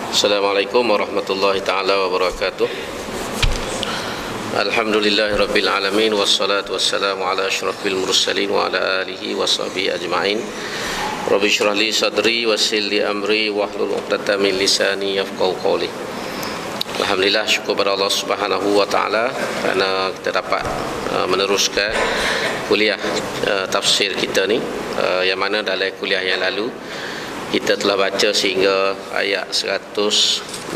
Assalamualaikum warahmatullahi taala wabarakatuh. Alhamdulillahirabbil alamin wassalatu wassalamu ala asyrafil mursalin wa ala alihi washabihi ajmain. Rabbi shrah li sadri wayassir li amri wahlul 'uqdatam min lisani yafqahu qawli. Alhamdulillah, syukur pada Allah Subhanahu wa taala kerana kita dapat meneruskan kuliah tafsir kita ni, yang mana dalam kuliah yang lalu kita telah baca sehingga ayat 194,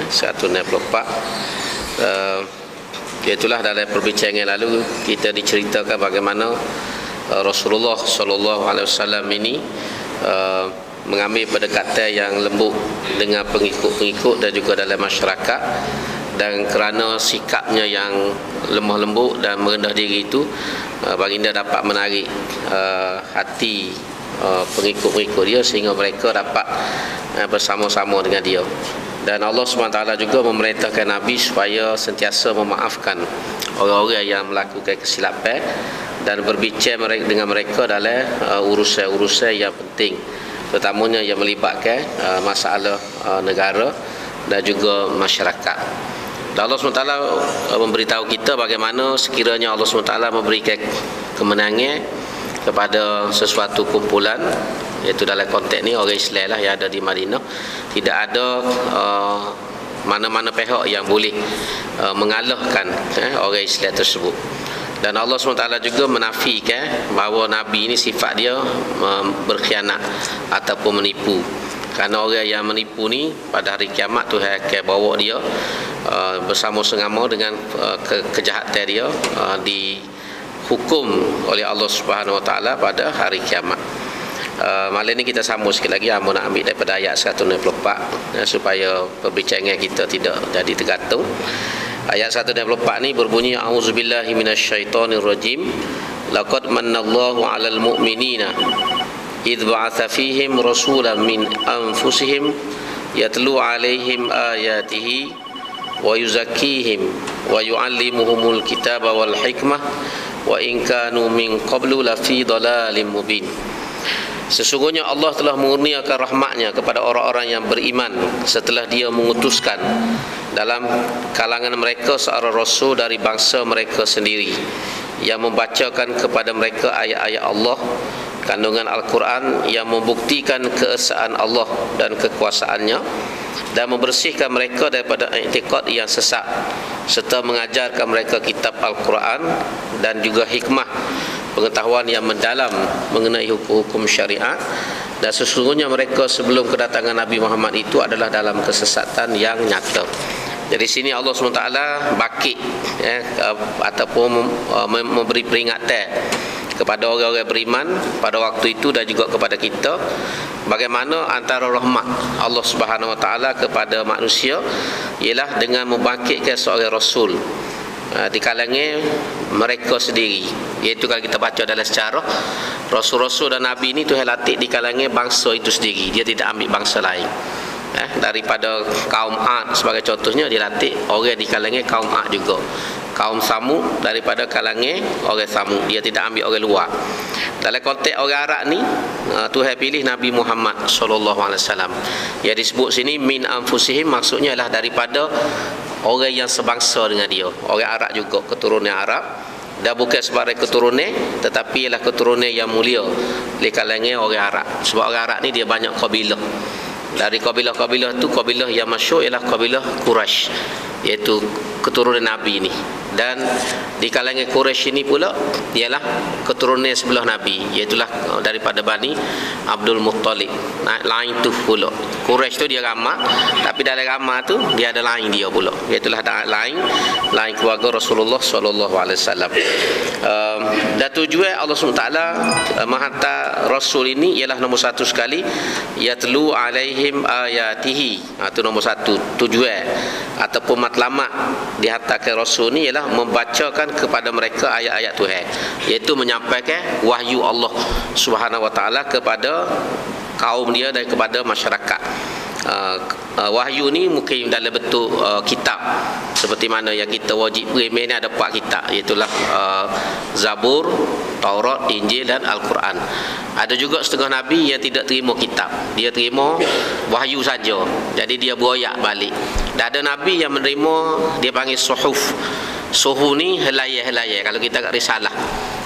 194. Itulah dalam perbincangan yang lalu kita diceritakan bagaimana Rasulullah sallallahu alaihi wasallam ini mengambil pendekatan yang lembut dengan pengikut-pengikut dan juga dalam masyarakat, dan kerana sikapnya yang lemah lembut dan merendah diri itu, baginda dapat menarik hati pengikut-pengikut dia sehingga mereka dapat bersama-sama dengan dia. Dan Allah SWT juga memerintahkan Nabi supaya sentiasa memaafkan orang-orang yang melakukan kesilapan dan berbicara dengan mereka dalam urusan-urusan yang penting, terutamanya yang melibatkan masalah negara dan juga masyarakat. Dan Allah SWT memberitahu kita bagaimana sekiranya Allah SWT memberikan kemenangan kepada sesuatu kumpulan, iaitu dalam konteks ni orang Islam lah yang ada di Madinah, tidak ada mana-mana pihak yang boleh mengalahkan orang Islam tersebut. Dan Allah SWT juga menafikan bahawa Nabi ini sifat dia berkhianat ataupun menipu. Kerana orang yang menipu ni pada hari kiamat Tuhan akan bawa dia bersama-sama dengan kejahatan dia dihukum oleh Allah Subhanahu Wa Taala pada hari kiamat. Malam ni kita sambung sikit lagi. Amba nak ambil daripada ayat 194 supaya perbincangan kita tidak jadi tergantung. Ayat 194 ni berbunyi, a'udzubillahi minasyaitonirrajim. Laqad mannallahu 'alal mu'minina idh ba'atha fihim rasulan min anfusihim yatlu 'alaihim ayatihi wa yuzakkihim wa yu'allimuhumul kitaba wal hikmah wa in kanu min qablu lafi dhalalin mubin. Sesungguhnya Allah telah mengurniakan rahmatnya kepada orang-orang yang beriman setelah dia mengutuskan dalam kalangan mereka seorang rasul dari bangsa mereka sendiri yang membacakan kepada mereka ayat-ayat Allah, kandungan Al-Quran yang membuktikan keesaan Allah dan kekuasaannya, dan membersihkan mereka daripada i'tiqad yang sesat, serta mengajarkan mereka kitab Al-Quran dan juga hikmah, pengetahuan yang mendalam mengenai hukum-hukum syariat. Dan sesungguhnya mereka sebelum kedatangan Nabi Muhammad itu adalah dalam kesesatan yang nyata. Jadi sini Allah SWT bakit ataupun memberi peringatan kepada orang-orang beriman pada waktu itu dan juga kepada kita, bagaimana antara rahmat Allah Subhanahu Wa Taala kepada manusia ialah dengan membangkitkan seorang rasul di kalangan mereka sendiri. Iaitu kalau kita baca dalam sejarah, rasul-rasul dan nabi ini Tuhan latih di kalangan bangsa itu sendiri. Dia tidak ambil bangsa lain. Daripada kaum Ad sebagai contohnya, dia latih orang di kalangan kaum Ad juga. Kaum Samud daripada kalangan orang Samud, dia tidak ambil orang luar. Dalam konteks orang Arab ni, Tuhan pilih Nabi Muhammad SAW. Yang disebut sini min anfusihim, maksudnya adalah daripada orang yang sebangsa dengan dia, orang Arab juga, keturunan Arab. Dan bukan sebagai keturunan, tetapi ialah keturunan yang mulia di kalangan orang Arab. Sebab orang Arab ni dia banyak kabilah. Dari kabilah-kabilah tu, kabilah yang masyhur ialah kabilah Quraisy, iaitu keturunan Nabi ini. Dan di kalangan Quraisy ini pula ialah keturunan sebelah Nabi, iaitulah daripada Bani Abdul Muttalib. Lain tu pula. Quraisy tu dia ramah, tapi dalam ramah tu dia ada lain dia pula, iaitulah lain keluarga Rasulullah sallallahu alaihi wasallam. Dan tujuan Allah SWT menghantar Rasul ini ialah nombor satu sekali, yatlu alaihim ayatihi. Itu nombor satu tujuan ataupun matlamat dihantarkan Rasul ini ialah membacakan kepada mereka ayat-ayat Tuhan, iaitu menyampaikan wahyu Allah Subhanahu Wa Taala kepada kaum dia dan kepada masyarakat. Wahyu ni mungkin dalam bentuk kitab, seperti mana yang kita wajib beriman ni ada 4 kitab, iaitu Zabur, Taurat, Injil dan Al-Quran. Ada juga setengah Nabi yang tidak terima kitab, dia terima wahyu saja, jadi dia beroyak balik. Dan ada Nabi yang menerima, dia panggil suhuf. Suhuf ni helai-helai, kalau kita kat risalah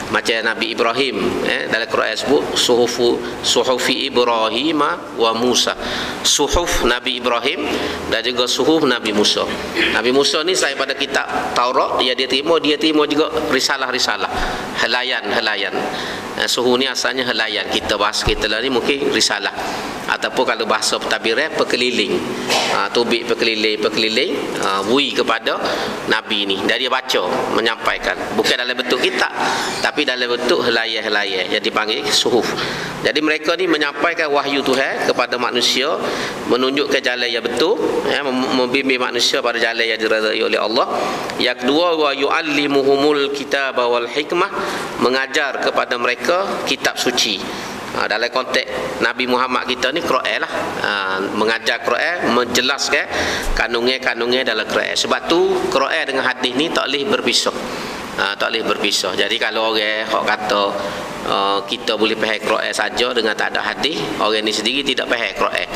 macam Nabi Ibrahim, dalam Quran sebut suhufi Ibrahim wa Musa. Suhuf Nabi Ibrahim dan juga suhuf Nabi Musa. Nabi Musa ni selain pada kitab Taurat dia terima juga risalah-risalah, helaian. Suhuf ni asalnya helaian, kita bahas kita lah ni mungkin risalah, ataupun kalau bahasa pentadbiran pekeliling, tubik pekeliling bui kepada Nabi ni, dan dia baca menyampaikan bukan dalam bentuk kitab tapi dalam bentuk helai-helai yang dipanggil suhuf. Jadi mereka ni menyampaikan wahyu Tuhan kepada manusia, menunjukkan jalan yang betul, membimbing manusia pada jalan yang diridai oleh Allah. Yang kedua, wa yu'allimuhumul kitaba wal hikmah, mengajar kepada mereka kitab suci. Dalam konteks Nabi Muhammad kita ni Quran lah, mengajar Quran, menjelaskan kandungan dalam Quran. Sebab tu Quran dengan hadis ni tak boleh berpisah. Tak boleh berpisah. Jadi kalau orang kata kita boleh faham Quran saja dengan tak ada hadis, orang ni sendiri tidak faham Quran.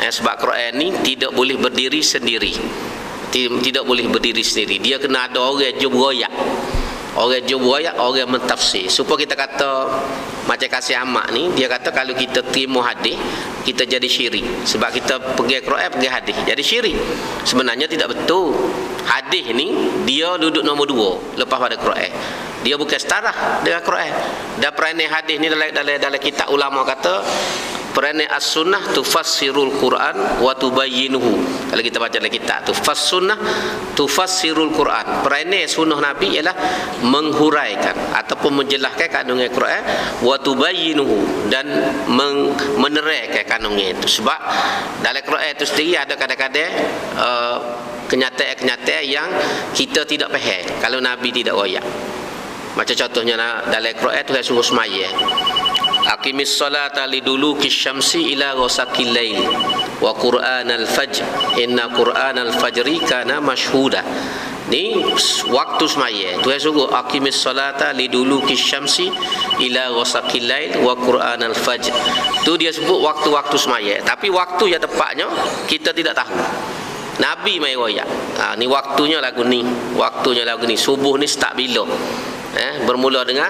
Sebab Quran ni tidak boleh berdiri sendiri. Tidak boleh berdiri sendiri. Dia kena ada orang jumroyak. Orang jumroyak, orang mentafsir. Supaya kita kata macam Kasih Ahmad ni, dia kata kalau kita terima hadis, kita jadi syirik. Sebab kita pergi Quran, pergi hadis, jadi syirik. Sebenarnya tidak betul. Hadis ni dia duduk nombor 2 lepas pada Quran. Dia bukan setara dengan Quran. Dan peranan hadis ni dalam kitab ulama kata peranan as-sunnah tufassirul Quran wa tubayyinuhu. Kalau kita baca dalam kitab tu, fas-sunnah tufassirul Quran. Peranan sunnah Nabi ialah menghuraikan ataupun menjelaskan kandungan Quran, wa tubayyinuhu, dan menerangkan kandungan itu. Sebab dalam Quran itu sendiri ada kadang-kadang kenyataan-kenyataan yang kita tidak faham kalau Nabi tidak royak. Macam contohnya dalam Quran Tuhan suruh semaya, aqimis salata liduluki syamsi ila ghasaqil lail wa qur'anal fajr inna qur'anal fajri kana mashhuda. Ni waktu semaya Tuhan suruh aqimis salata liduluki syamsi ila ghasaqil lail wa qur'anal fajr. Tu dia sebut waktu-waktu semaya, tapi waktu yang tepatnya kita tidak tahu. Nabi mai royak, ni waktunya lagu ni, subuh ni start bila, bermula dengan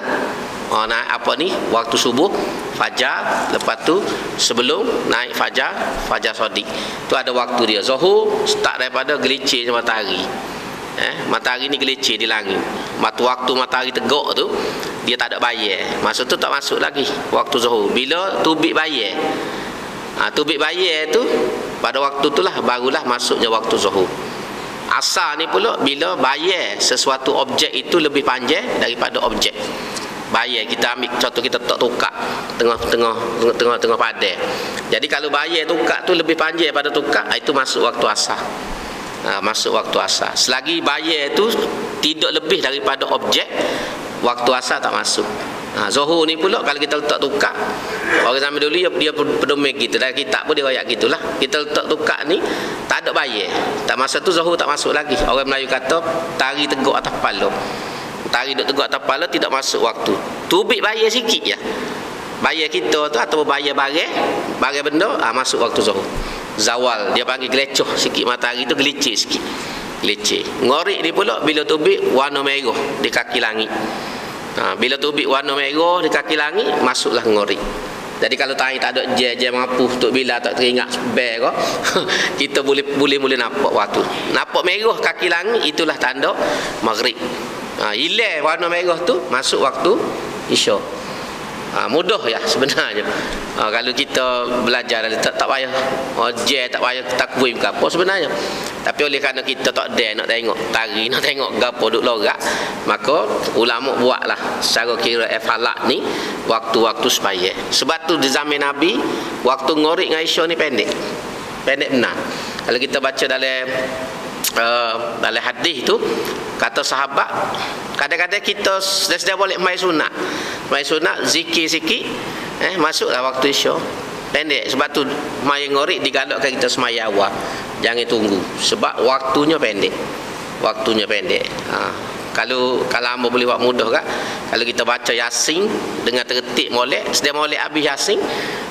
waktu subuh, fajar, lepas tu sebelum naik fajar sodik, tu ada waktu dia. Zuhur start daripada gelicir matahari, matahari ni gelicir di langit. Waktu matahari tegak tu dia tak ada bayar, masa tu tak masuk lagi waktu zuhur. Bila tubik bayar, tubik bayar tu pada waktu itulah barulah masuknya waktu zuhur. Asar ni pula bila bayar sesuatu objek itu lebih panjang daripada objek. Bayar kita ambil contoh, kita tak tukar tengah padang. Jadi kalau bayar tukar tu lebih panjang pada tukar, itu masuk waktu asar. Masuk waktu asar. Selagi bayar itu tidak lebih daripada objek, waktu asar tak masuk. Zuhur ni pula kalau kita letak tukar, orang zaman dulu dia pedoman gitu, dalam kitab pun dia royak gitulah. Kita letak tukar ni tak ada bayar, tak masa tu zuhur tak masuk lagi. Orang Melayu kata tari tegak atas kepala. Tari duk tegak atas kepala tidak masuk waktu. Tubik bayar sikit je, bayar kita tu atau bayar barang benda, masuk waktu zuhur. Zawal dia panggil gelecoh sikit, matahari tu gelicir sikit, gelicir. Ngorik ni pula bila tubik warna merah di kaki langit. Bila tubik warna merah di kaki langit, masuklah ngorik. Jadi kalau tanya tak ada jam mampu untuk bila tak teringat bel ke, kita boleh nampak waktu. Nampak merah kaki langit, itulah tanda maghrib. Hilang warna merah tu, masuk waktu isya. Mudah ya sebenarnya. Kalau kita belajar tak payah tak payah takwim ke apa sebenarnya. Tapi oleh kerana kita tak ada nak tengok tari, nak tengok gapo duk lorak, maka ulama buatlah secara kira falak ni waktu-waktu sembahyang. Sebab tu di zaman Nabi waktu ngorik dengan isya ni pendek benar. Kalau kita baca dalam hadis tu kata sahabat, kadang-kadang kita sedang boleh mai sunat zikir sikit, masuklah waktu isya pendek. Sebab tu mai ngorik digalakkan kita semaya awal, jangan tunggu sebab waktunya pendek. Kalau hamba boleh buat mudah kan, kalau kita baca Yasin dengan tertik molek, sedia molek habis Yasin,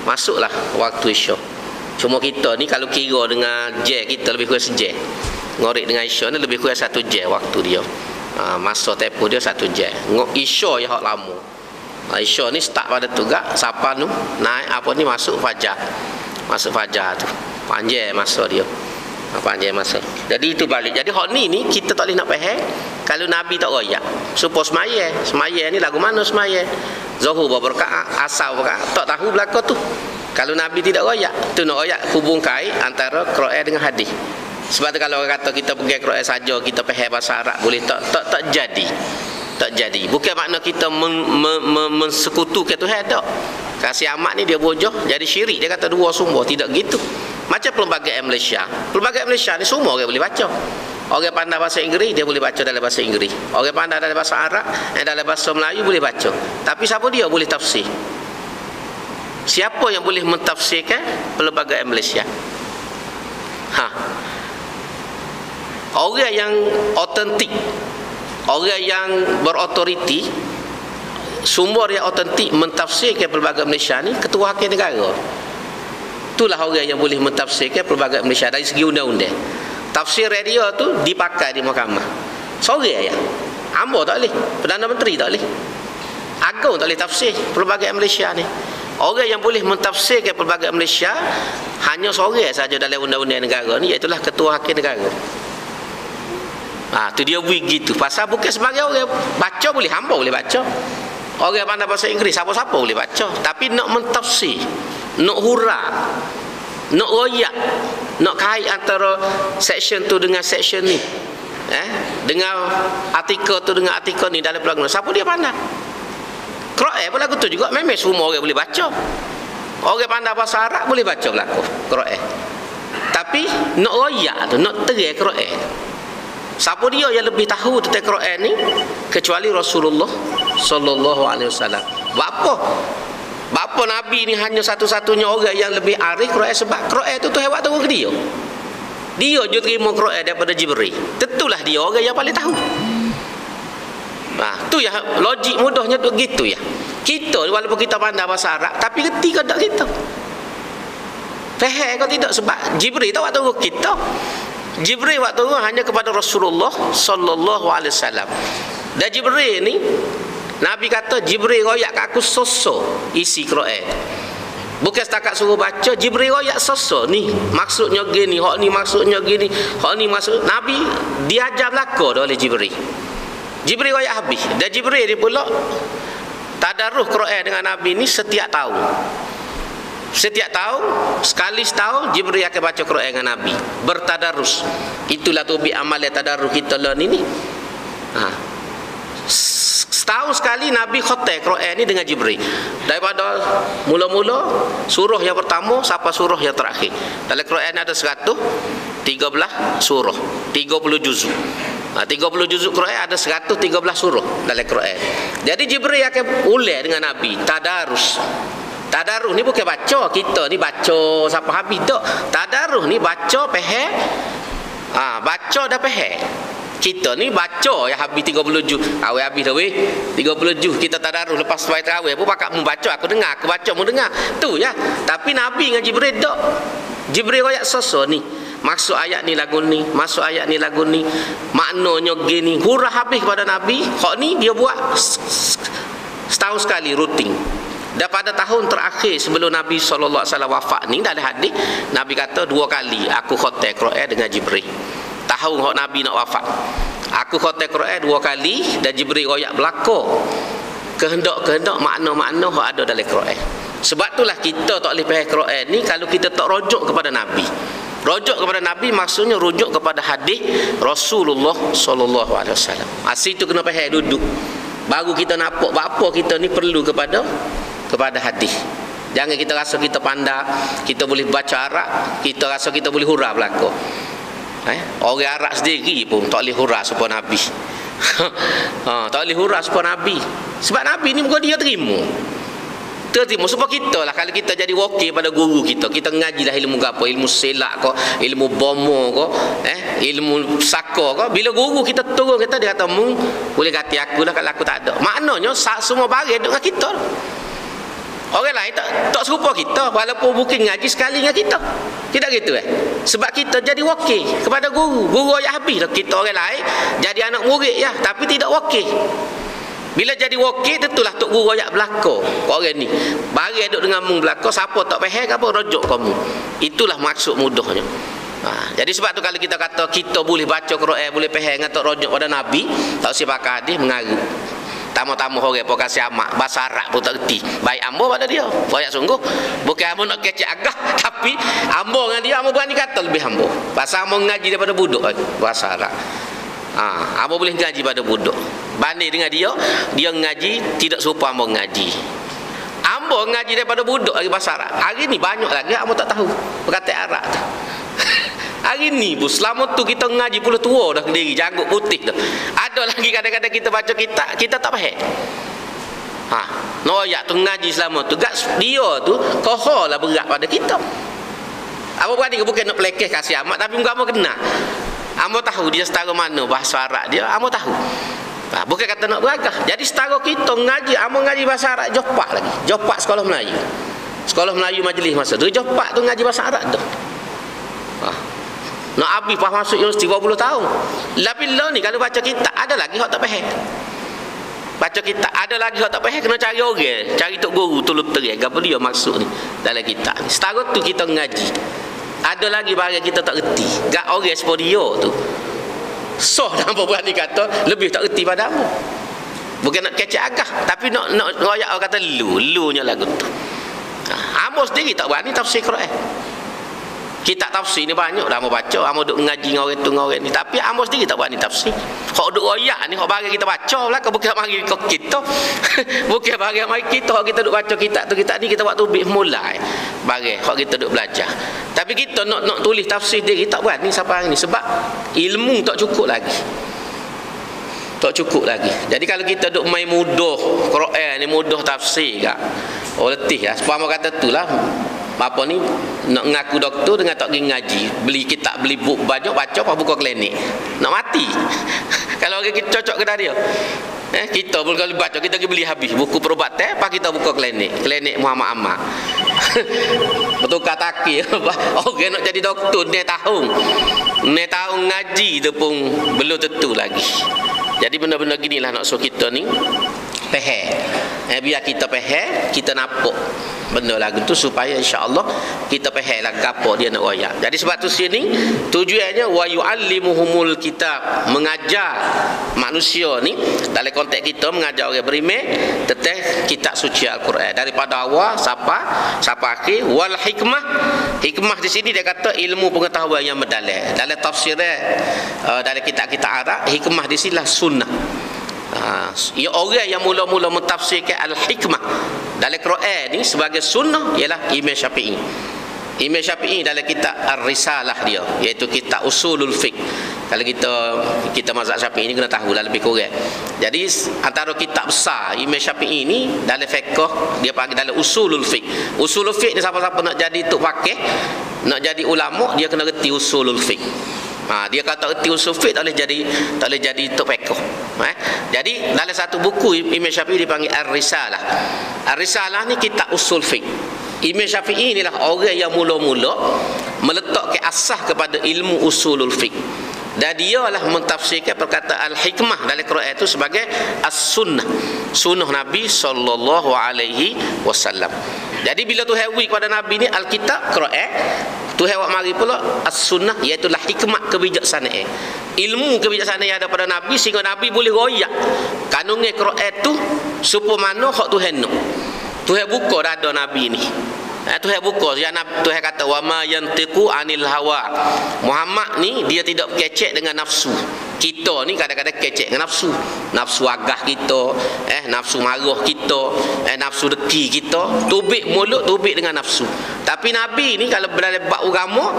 masuklah waktu Isya. Cuma kita ni kalau kira dengan je kita lebih kurang sejam. Ngorek dengan Isya ni lebih kurang 1 jam waktu dia. Masa tempoh dia 1 jam. Isya yang hak lama. Isya ni start pada tu gak, siapa tu naik apa ni masuk fajar. Masuk fajar tu. Panjang masa dia. Panjang masa. Jadi itu balik. Jadi hak ni kita tak boleh nak faham kalau Nabi tak royak. Supaya semaya ni lagu mana semaya? Zuhur berapa rakaat, asar berapa rakaat, tak tahu belaka tu. Kalau Nabi tidak royak, tu nak royak hubung kait antara Quran dengan hadis. Sebab tu kalau orang kata kita pergi Quran saja, kita faham bahasa Arab boleh tak jadi. Tak jadi. Bukan makna kita mensekutukan Tuhan tak. Kasih amat ni dia bojoh jadi syirik, dia kata dua sumber, tidak gitu. Macam pelbagai Malaysia. Pelbagai Malaysia ni semua orang boleh baca. Orang pandai bahasa Inggeris dia boleh baca dalam bahasa Inggeris. Orang pandai dalam bahasa Arab, dalam bahasa Melayu boleh baca. Tapi siapa dia boleh tafsir? Siapa yang boleh mentafsirkan pelbagai Malaysia? Orang yang otentik, orang yang berautoriti, sumber yang otentik mentafsirkan pelbagai Malaysia ni ketua hakim negara. Itulah orang yang boleh mentafsirkan pelbagai Malaysia dari segi undang-undang. Tafsir radio tu dipakai di mahkamah. Sorry ya. Hamba tak boleh, Perdana Menteri tak boleh, Agong tak boleh tafsir pelbagai Malaysia ni. Orang yang boleh mentafsirkan pelbagai Malaysia hanya seorang saja dalam undang-undang negara ni, iaitu ketua hakim negara. Tu dia begitu. Pasal bukan sebagai orang baca boleh, hamba boleh baca. Orang pandai bahasa Inggeris siapa-siapa boleh baca. Tapi nak mentafsir, nak hura, nak royak, nak kait antara section tu dengan section ni, dengan artikel tu dengan artikel ni dalam peraturan, siapa dia pandai? Quran pun lagu tu juga, memang semua orang boleh baca. Orang pandai bahasa Arab boleh baca berlaku Quran. Tapi nak royak tu, nak terang Quran, siapa dia yang lebih tahu tentang Quran ni kecuali Rasulullah sallallahu alaihi wasallam. Bapa Nabi ni hanya satu-satunya orang yang lebih arif Quran, sebab Quran tu Tuhan buat turun ke dia. Dia je terima Quran daripada Jibril. Tentulah dia orang yang paling tahu. Tu ya logik mudahnya tu gitu ya. Kita walaupun kita pandai bahasa Arab, tapi reti ke tak kita? Faham ke tidak? Sebab Jibril tak buat turun kita. Jibril buat turun hanya kepada Rasulullah sallallahu alaihi wasallam. Dan Jibril ni Nabi kata Jibril royak kat aku sosok isi Quran. Bukan setakat suruh baca, Jibril royak sosok ni maksudnya gini, hak ni maksudnya gini, hak ni maksud. Nabi diajar belaka oleh Jibril. Jibril royak habis. Dan Jibril ni pula tadarus Quran dengan Nabi ni setiap tahun. Setiap tahun, sekali setahun Jibril akan baca Quran dengan Nabi, bertadarus. Itulah tubi amal tadarus kita lah ni. Setahun sekali Nabi khatam Quran ni dengan Jibril. Daripada mula-mula surah yang pertama sampai surah yang terakhir. Dalam Quran ada 113 surah, 30 juzuk. 30 juzuk Quran ada 113 surah dalam Quran. Jadi Jibril akan ulang dengan Nabi, tadarus. Tadarus ni bukan baca, kita ni baca sampai habis tak. Tadarus ni baca faham. Baca dah faham. Kita ni baca ya habis 30 juz. Awal habis dah weh. 30 juz kita tadarus lepas sembahyang tarawih pun pakak membaca, aku dengar, aku baca mu dengar. Tu ya. Tapi Nabi dengan Jibril tak. Jibril royak sosok ni. Maksud ayat ni lagu ni, masuk ayat ni lagu ni, maknanya gini. Hurah habis kepada Nabi. Hak ni dia buat setahun sekali rutin. Dan pada tahun terakhir sebelum Nabi SAW wafat ni, dalam hadis Nabi kata 2 kali aku khatam Quran dengan Jibril. Tahun hak Nabi nak wafat, aku khatam Quran 2 kali dan Jibril royak belaka kehendak-kehendak makna-makna hak ada dalam Quran. Sebab itulah kita tak boleh faham Quran ni kalau kita tak rujuk kepada Nabi. Rujuk kepada Nabi maksudnya rujuk kepada hadis Rasulullah sallallahu alaihi wasallam. Asyik tu kena faham duduk. Baru kita nampak apa kita ni perlu kepada hadis. Jangan kita rasa kita pandai, kita boleh baca Arab, kita rasa kita boleh hurah belaka. Orang Arab sendiri pun tak boleh hurah supaya Nabi. Tak boleh hurah supaya Nabi. Sebab Nabi ni muka dia terima. terima sebab kita lah kalau kita jadi wakil pada guru kita ngajilah ilmu apa, ilmu selak ko, ilmu bomo ko, ilmu saka ko, bila guru kita turun kita dia kata mu boleh ganti aku lah kalau aku tak ada, maknanya semua barang duduk dengan kita. Orang lain tak serupa kita walaupun mungkin ngaji sekali dengan kita, tidak gitu sebab kita jadi wakil kepada guru ayat habis lah. Kita orang lain jadi anak murid ya, tapi tidak wakil. Bila jadi wakil tentulah tok guru ayat belaka orang ni bagi duduk dengan mu belaka, siapa tak faham apa rujuk kamu, itulah maksud mudahnya. Jadi sebab tu kalau kita kata kita boleh baca Quran, boleh faham dengan tok rujuk pada Nabi, tak usah pakai hadis mengarut. Tamu-tamu orang pun kasih amak bahasa Arab pun tak reti. Baik ambo pada dia. Banyak sungguh. Bukan ambo nak kecek agak, tapi ambo dengan dia ambo berani kata lebih ambo. Bahasa ambo ngaji daripada budak bahasa Arab. Ambo boleh ngaji pada budak. Banding dengan dia ngaji tidak serupa ambo ngaji. Ambo ngaji daripada budak lagi bahasa Arab. Hari ni banyak lagi ambo tak tahu perkataan Arab tu. Hari ni bu, selama tu kita ngaji puluh tua dah sendiri, janggut putih dah. Ada lagi kadang-kadang kita baca kita tak faham. Noyak tu ngaji selama tu, gak dia tu kohol lah berat pada kita. Apa berani bukan nak pelekeh kasih amat, tapi enggak mau kena. Amo tahu dia setara mana bahasa Arab dia, amo tahu. Bukan kata nak beragah. Jadi setara kita ngaji, amo ngaji bahasa Arab Jopak lagi. Jopak sekolah Melayu. Sekolah Melayu majlis masa tu Jopak tu ngaji bahasa Arab tu. Nak habis pas masuk universiti 20 tahun. Tapi lah ni kalau baca kitab ada lagi hak tak faham. Baca kitab ada lagi hak tak faham, kena cari orang, cari tok guru tolong terang apa dia maksud ni dalam kitab ni. Setara tu kita ngaji. Ada lagi barang kita tak reti. Gak orang sepuluh dia tu. Soh dah apa berani kata lebih tak reti padamu. Bukan nak kecek agak, tapi nak royak orang kata lu-nya lagu tu. Amo sendiri tak berani tafsir Quran. Kitab tafsir ni banyak dah mau baca, amo duk ngaji dengan orang tu dengan orang ni, tapi amo sendiri tak berani tafsir. Hak duk royak ni hak bagi kita baca lah, bukan mari kita. Bukan bagi mari kita, hak kita duk baca kitab ni kita buat tubik mulai. Bagi hak kita duk belajar. Tapi kita nak tulis tafsir diri tak berani sampai hari ni sebab ilmu tak cukup lagi. Tak cukup lagi. Jadi kalau kita duk main mudah Quran ni, mudah tafsir kak. Letih lah. Sebab amo kata itulah apa ni nak ngaku doktor dengan tak pergi ngaji, beli kitab, beli buku banyak baca apa buka klinik nak mati. Kalau orang kita cocok ke dia kita pun kalau baca kita pergi beli habis buku perubatan apa kita buka klinik Muhammad Ahmad. Betul kata taki orang nak jadi doktor ni tahun ngaji tu pun belum tentu lagi. Jadi benda-benda ginilah nak suruh kita ni faham. Biar kita faham, kita nampak benda lagu tu supaya insya-Allah kita faham lah apa dia nak royak. Jadi sebab tu sini tujuannya wa yu'allimuhumul kitab, mengajar manusia ni dalam konteks kita mengajar orang beriman tentang kitab suci Al-Quran daripada awal sampai akhir. Wal hikmah di sini dia kata ilmu pengetahuan yang mendalam. Dalam tafsir dalam kitab-kitab Arab, hikmah di sini lah sunnah. Ya orang yang mula-mula mentafsirkan al-hikmah dalam Quran ni sebagai sunnah ialah Imam Syafi'i. Imam Syafi'i dalam kitab Ar-Risalah dia, iaitu kitab Usulul Fiqh. Kalau kita mazhab Syafi'i ni kena tahu lah lebih kurang. Jadi antara kitab besar Imam Syafi'i ni dalam fiqh dia panggil dalam Usulul Fiqh. Usulul Fiqh ni siapa-siapa nak jadi tok fakih, nak jadi ulama, dia kena reti Usulul Fiqh. Dia kata erti usul fiqh tak boleh jadi tok fiqh. Jadi dalam satu buku Imam Syafi'i dipanggil Ar-Risalah. Ar-Risalah ni kitab usul fiqh. Imam Syafi'i inilah orang yang mula-mula meletakkan asas kepada ilmu usulul fiqh. Dan dialah mentafsirkan perkataan al-hikmah dalam Quran itu sebagai as-sunnah. Sunnah Nabi sallallahu alaihi wasallam. Jadi bila Tuhan bagi kepada Nabi ni Alkitab, Quran, Tuhan buat mari pula as-sunnah, iaitu hikmah kebijaksanaan. Ilmu kebijaksanaan yang ada pada Nabi sehingga Nabi boleh royak kanunnya Quran tu supaya mana hak Tuhan nak. Tuhan buka dada Nabi ni. Tuhan buka, Tuhan kata wa ma yantiqu anil hawa. Muhammad ni dia tidak kecek dengan nafsu. Kita ni kadang-kadang kecek dengan nafsu. Nafsu agah kita, nafsu marah kita, nafsu deki kita, tubik mulut, tubik dengan nafsu. Tapi Nabi ni kalau berada bab agama,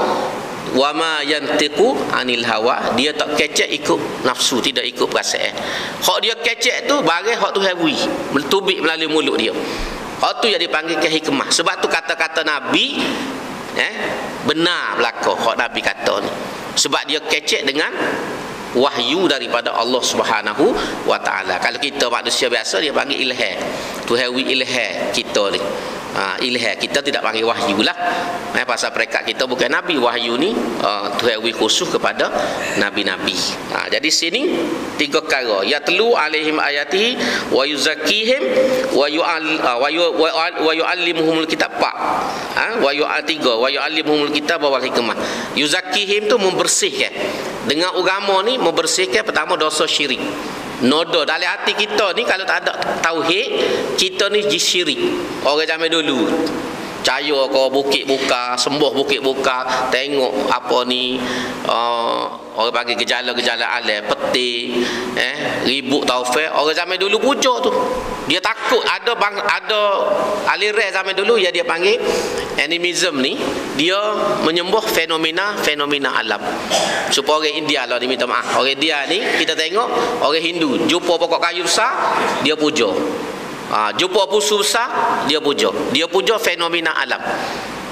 wa ma yantiqu anil hawa, dia tak kecek ikut nafsu, tidak ikut perasaan. Hak dia kecek tu barang hak Tuhan beri, tubik melalui mulut dia. Hak tu yang dipanggil ke hikmah. Sebab tu kata-kata Nabi benar belaka hak Nabi kata ni. Sebab dia kecek dengan wahyu daripada Allah Subhanahu wa taala. Kalau kita manusia biasa dia panggil ilham. Tuhawi ilham kita ni. Ilham kita tidak panggil wahyu lah. Pasal perekat kita bukan nabi, wahyu ni tuhawi khusus kepada nabi-nabi. Jadi sini tiga perkara. Ya telu alaihim ayatihi wa yuzakkihim wa yuallimuhumul kitab. Wa yuallimuhumul kitab wa hikmah. Yuzakkihim tu membersihkan. Dengan agama ni membersihkan pertama dosa syirik. Noda dalam hati kita ni kalau tak ada tauhid, kita ni syirik. Orang zaman dulu percaya kau bukit buka, sembah bukit buka, tengok apa ni orang panggil gejala-gejala alam, peti, ribut taufik. Orang zaman dulu puja tu. Dia takut ada aliran zaman dulu yang dia panggil animism ni, dia menyembah fenomena alam. Supaya orang India lah diminta maaf. Orang India ni kita tengok orang Hindu jumpa pokok kayu besar, dia puja. Jumpa pusu besar, dia puja. Dia puja fenomena alam.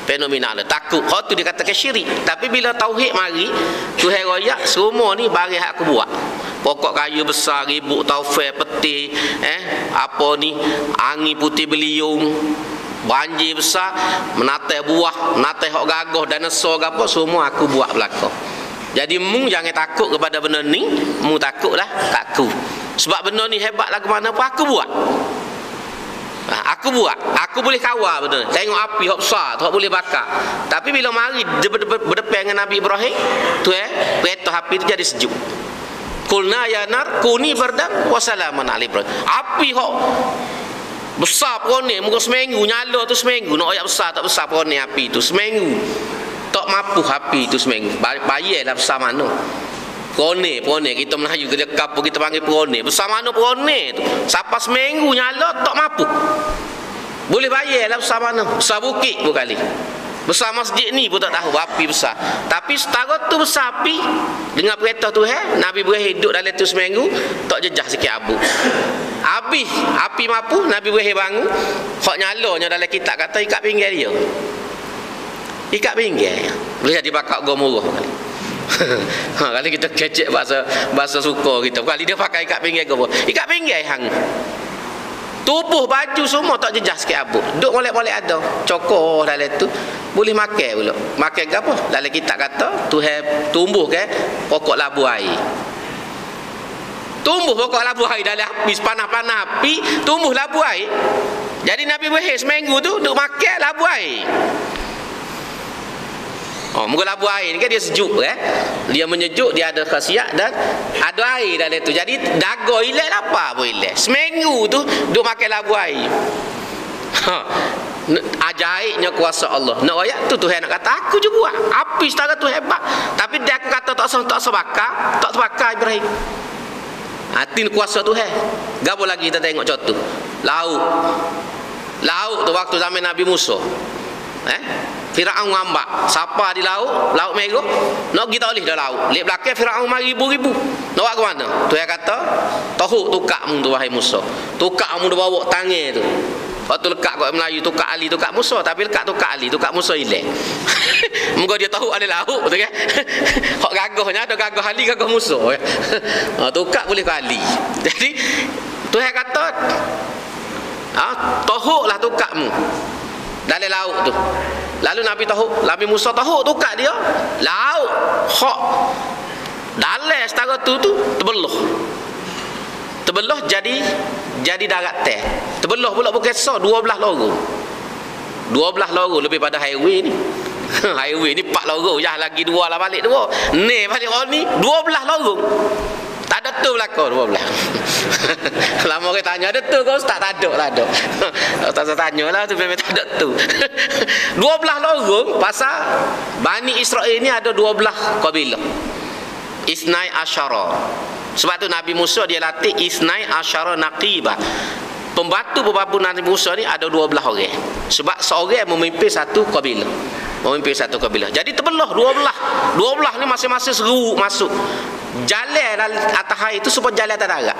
Fenomena alam. Takut. Hak tu dia katakan syirik. Tapi bila tauhid mari, Tuhan raya semua ni barang hak aku buat. Pokok kayu besar, ribut taufik, peti, apa ni, angin putih beliung, banjir besar, menatai buah, menatai hak gagah, dinosaur ke apa, semua aku buat belaka. Jadi mu jangan takut kepada benda ni, mu takutlah kat aku. Sebab benda ni hebat lagu mana pun aku buat. Aku buat, aku boleh kawal benda. Tengok api hak besar, tak boleh bakar. Tapi bila mari berdepan dengan Nabi Ibrahim, tu perintah api tu jadi sejuk. Qulna ya nar kuni bardan wa salaman ala Ibrahim. Api hak besar perone muka seminggu nyala tu seminggu. Nak ayat besar tak besar perone api tu seminggu. Tak mampu api tu seminggu. Bayarlah besar mana. Perone kita Melayu kita kapur kita panggil perone. Besar mana perone tu? Sampai seminggu nyala tak mampu. Boleh bayarlah besar mana. Besar bukit pun kali. Besar masjid ni pun tak tahu api besar. Tapi setara tu besar api dengan perintah Tuhan, Nabi Ibrahim hidup dalam tu seminggu, tak jejah sikit abu. Habis api mampu, Nabi Ibrahim bangun, hak nyalanya dalam kitab kata ikat pinggir dia. Ikat pinggir. Boleh jadi bakar gomurah kali. Kali kita kecek bahasa suka kita. Kali dia pakai ikat pinggir gomurah. Ikat pinggir hang. Tubuh baju semua tak jejah sikit abu. Duk molek-molek ada. Cokor dalam tu. Boleh makan pula. Makan ke apa? Dalam kitab kata Tuhan tumbuh ke pokok labu air. Tumbuh pokok labu air dalam api, panas-panas api, tumbuh labu air. Jadi Nabi Ibrahim seminggu tu duk makan labu air. Muka labu air ni kan dia sejuk dia menyejuk, dia ada khasiat dan ada air dalam tu. Jadi dagu hilang lapar pun hilang. Seminggu tu duk makan labu air. Ajaibnya kuasa Allah. Nak ayat tu Tuhan nak kata aku juga buat. Api setara tu hebat. Tapi dia aku kata tak sebakar, tak terbakar Ibrahim. Hati kuasa Tuhan. Gapo lagi kita tengok contoh. Laut tu waktu zaman Nabi Musa. Firaun ngambak, siapa di laut merah, nak kita oleh dah laut. Lihat belakang Firaun mari ribu-ribu. Nak buat ke mana? Tuhan kata, "Tahuk tukak mu tu wahai Musa. Tukak mu dia bawa tangan tu." Waktu lekat kat Melayu tukak Ali, tukak Musa, tapi lekat tukak Ali, tukak Musa hilang. Muka dia tahu ada laut betul kan? Hak gagahnya ada gagah Ali, gagah Musa. Tukak boleh ke Ali. Jadi Tuhan kata, "Tahuklah tukakmu." Dalam laut tu. Lalu Nabi Musa tahu tukak dia laut hak dalam setara tu terbelah jadi darat teh. Terbelah pula bukan so 12 lorong. 12 lorong lebih pada highway ni. Highway ni 4 lorong, ya lagi 2 lah balik 2. Ni balik ni 12 lorong. Tak ada tu belakang 12. Lama orang tanya ada tu kau ustaz, tak ada lah ada. Ustaz tanyalah tu memang tak ada tu. 12 lorong pasal Bani Israel ni ada 12 kabilah. Isnai asyara. Sebab tu Nabi Musa dia latih isnai asyara naqiba. Pembantu Nabi Musa ni ada 12 orang. Sebab seorang memimpin satu kabilah. Jadi terbelah 12. 12 ni masing-masing seru masuk. Jalan atas air itu supaya jalan atas darat.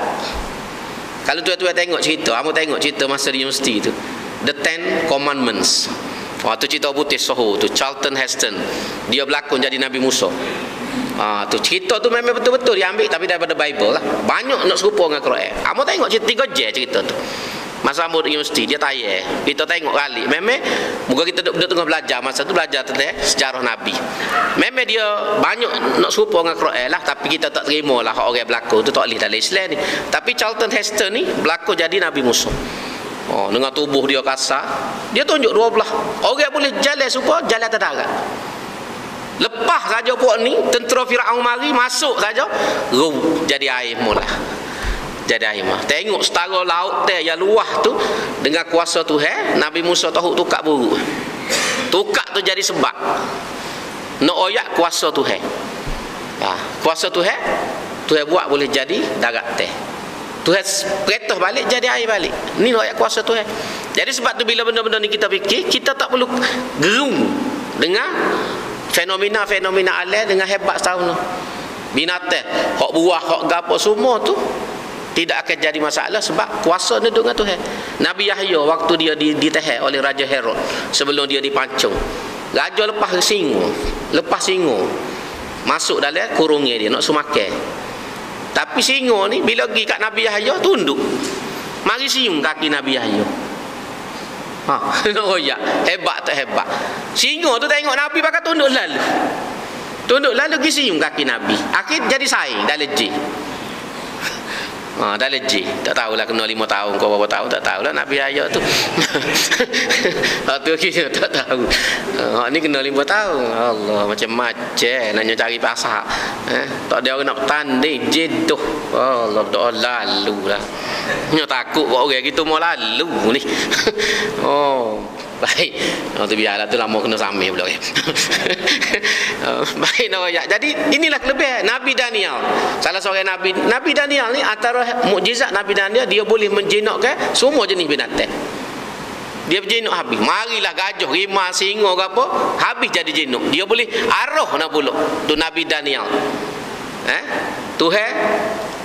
Kalau tuan-tuan tengok cerita, kamu tengok cerita masa di universiti tu. The Ten Commandments. Tu cerita putih Soho tu, Charlton Heston. Dia berlakon jadi Nabi Musa. Tu cerita tu memang betul-betul dia ambil tapi daripada Bible lah. Banyak nak serupa dengan Quran. Kamu tengok cerita 3 je cerita tu. Masa Amud Universiti dia tayar. Kita tengok kali. Memang moga kita duduk tengah belajar masa tu belajar tentang sejarah Nabi. Memang dia banyak nak serupa dengan Quran lah, tapi kita tak terima lah orang berlakon tu tak boleh dalam Islam ni. Tapi Charlton Heston ni berlakon jadi Nabi Musa. Dengan tubuh dia kasar, dia tunjuk 2 belah. Orang boleh jalan supaya jalan atas darat. Lepas saja puak ni, tentera Firaun mari masuk saja, jadi air mula. Jadi air mah. Tengok setara laut teh yang luah tu dengan kuasa Tuhan, Nabi Musa tahu tukak buruk. Tukak tu jadi sebab. Nak oyak kuasa Tuhan. Kuasa Tuhan, Tuhan buat boleh jadi darat teh. Tuhan perintah balik jadi air balik. Ni ayat kuasa Tuhan. Jadi sebab tu bila benda-benda ni kita fikir, kita tak perlu gerung dengan fenomena-fenomena alam dengan hebat setahun. Binatang, hak buah, hak gapo semua tu tidak akan jadi masalah sebab kuasa ni duduk dengan Tuhan. Nabi Yahya waktu dia ditahan oleh Raja Herod sebelum dia dipancung. Raja lepas singa. Masuk dalam kurungnya dia nak sumakan. Tapi singa ni bila pergi kat Nabi Yahya tunduk. Mari siung kaki Nabi Yahya. Oh ya, hebat tak hebat. Singa tu tengok Nabi pakai tunduk lalu. Tunduk lalu pergi siung kaki Nabi. Akhir jadi saing dah lejik. Dah lejik. Tak tahulah kena 5 tahun kau berapa tahun tak tahulah Nabi Yahya tu. Tu kita tak tahu. Ni kena 5 tahun. Allah macam-macam nak cari pasal. Tak ada orang nak tanding jedoh. Allah doa lalu lah. Nya takut buat orang gitu mau lalu ni. Baik. Tu biarlah tu lama kena samai pula. Baik nak ayat. Jadi inilah kelebihan Nabi Daniel. Salah seorang Nabi Daniel ni antara mukjizat Nabi Daniel, dia boleh menjinakkan semua jenis binatang. Dia berjenuk habis. Marilah gajah, rimau, singa ke apa, habis jadi jenuk. Dia boleh arah nak pulak. Tu Nabi Daniel. Tuhan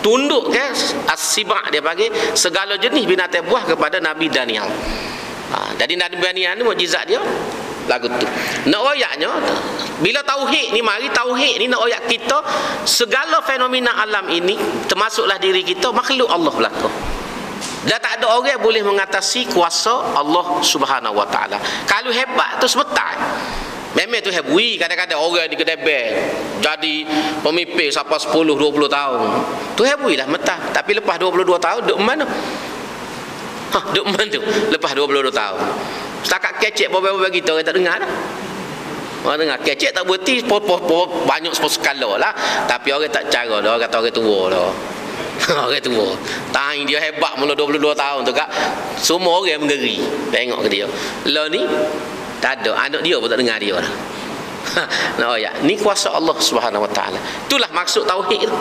tunduk ke as-sibak, dia bagi segala jenis binatang buah kepada Nabi Daniel. Jadi Nabi Daniel ni mukjizat dia lagu tu. Nak royaknya bila tauhid ni, mari tauhid ni nak royak kita segala fenomena alam ini termasuklah diri kita makhluk Allah belaka. Dah tak ada orang boleh mengatasi kuasa Allah Subhanahu Wa Taala. Kalau hebat tu sebetar. Memang tu hebui kadang-kadang orang di kedai ber jadi pemimpin sampai 10 20 tahun. Tu hebui lah metah. Tapi lepas 22 tahun duk mana? Duk mana tu? Lepas 22 tahun. Setakat kecek beberapa kita orang tak dengar dah. Orang dengar kecek tak berhenti banyak skala lah. Tapi orang tak cara dah, orang kata orang tua dah. Orang tua. Tang dia hebat mula 22 tahun tu kak. Semua orang menggeri tengok ke dia. Lah ni tak ada, anak dia pun tak dengar dia dah. Ya, ni kuasa Allah Subhanahu Wa Taala. Itulah maksud tauhid tu.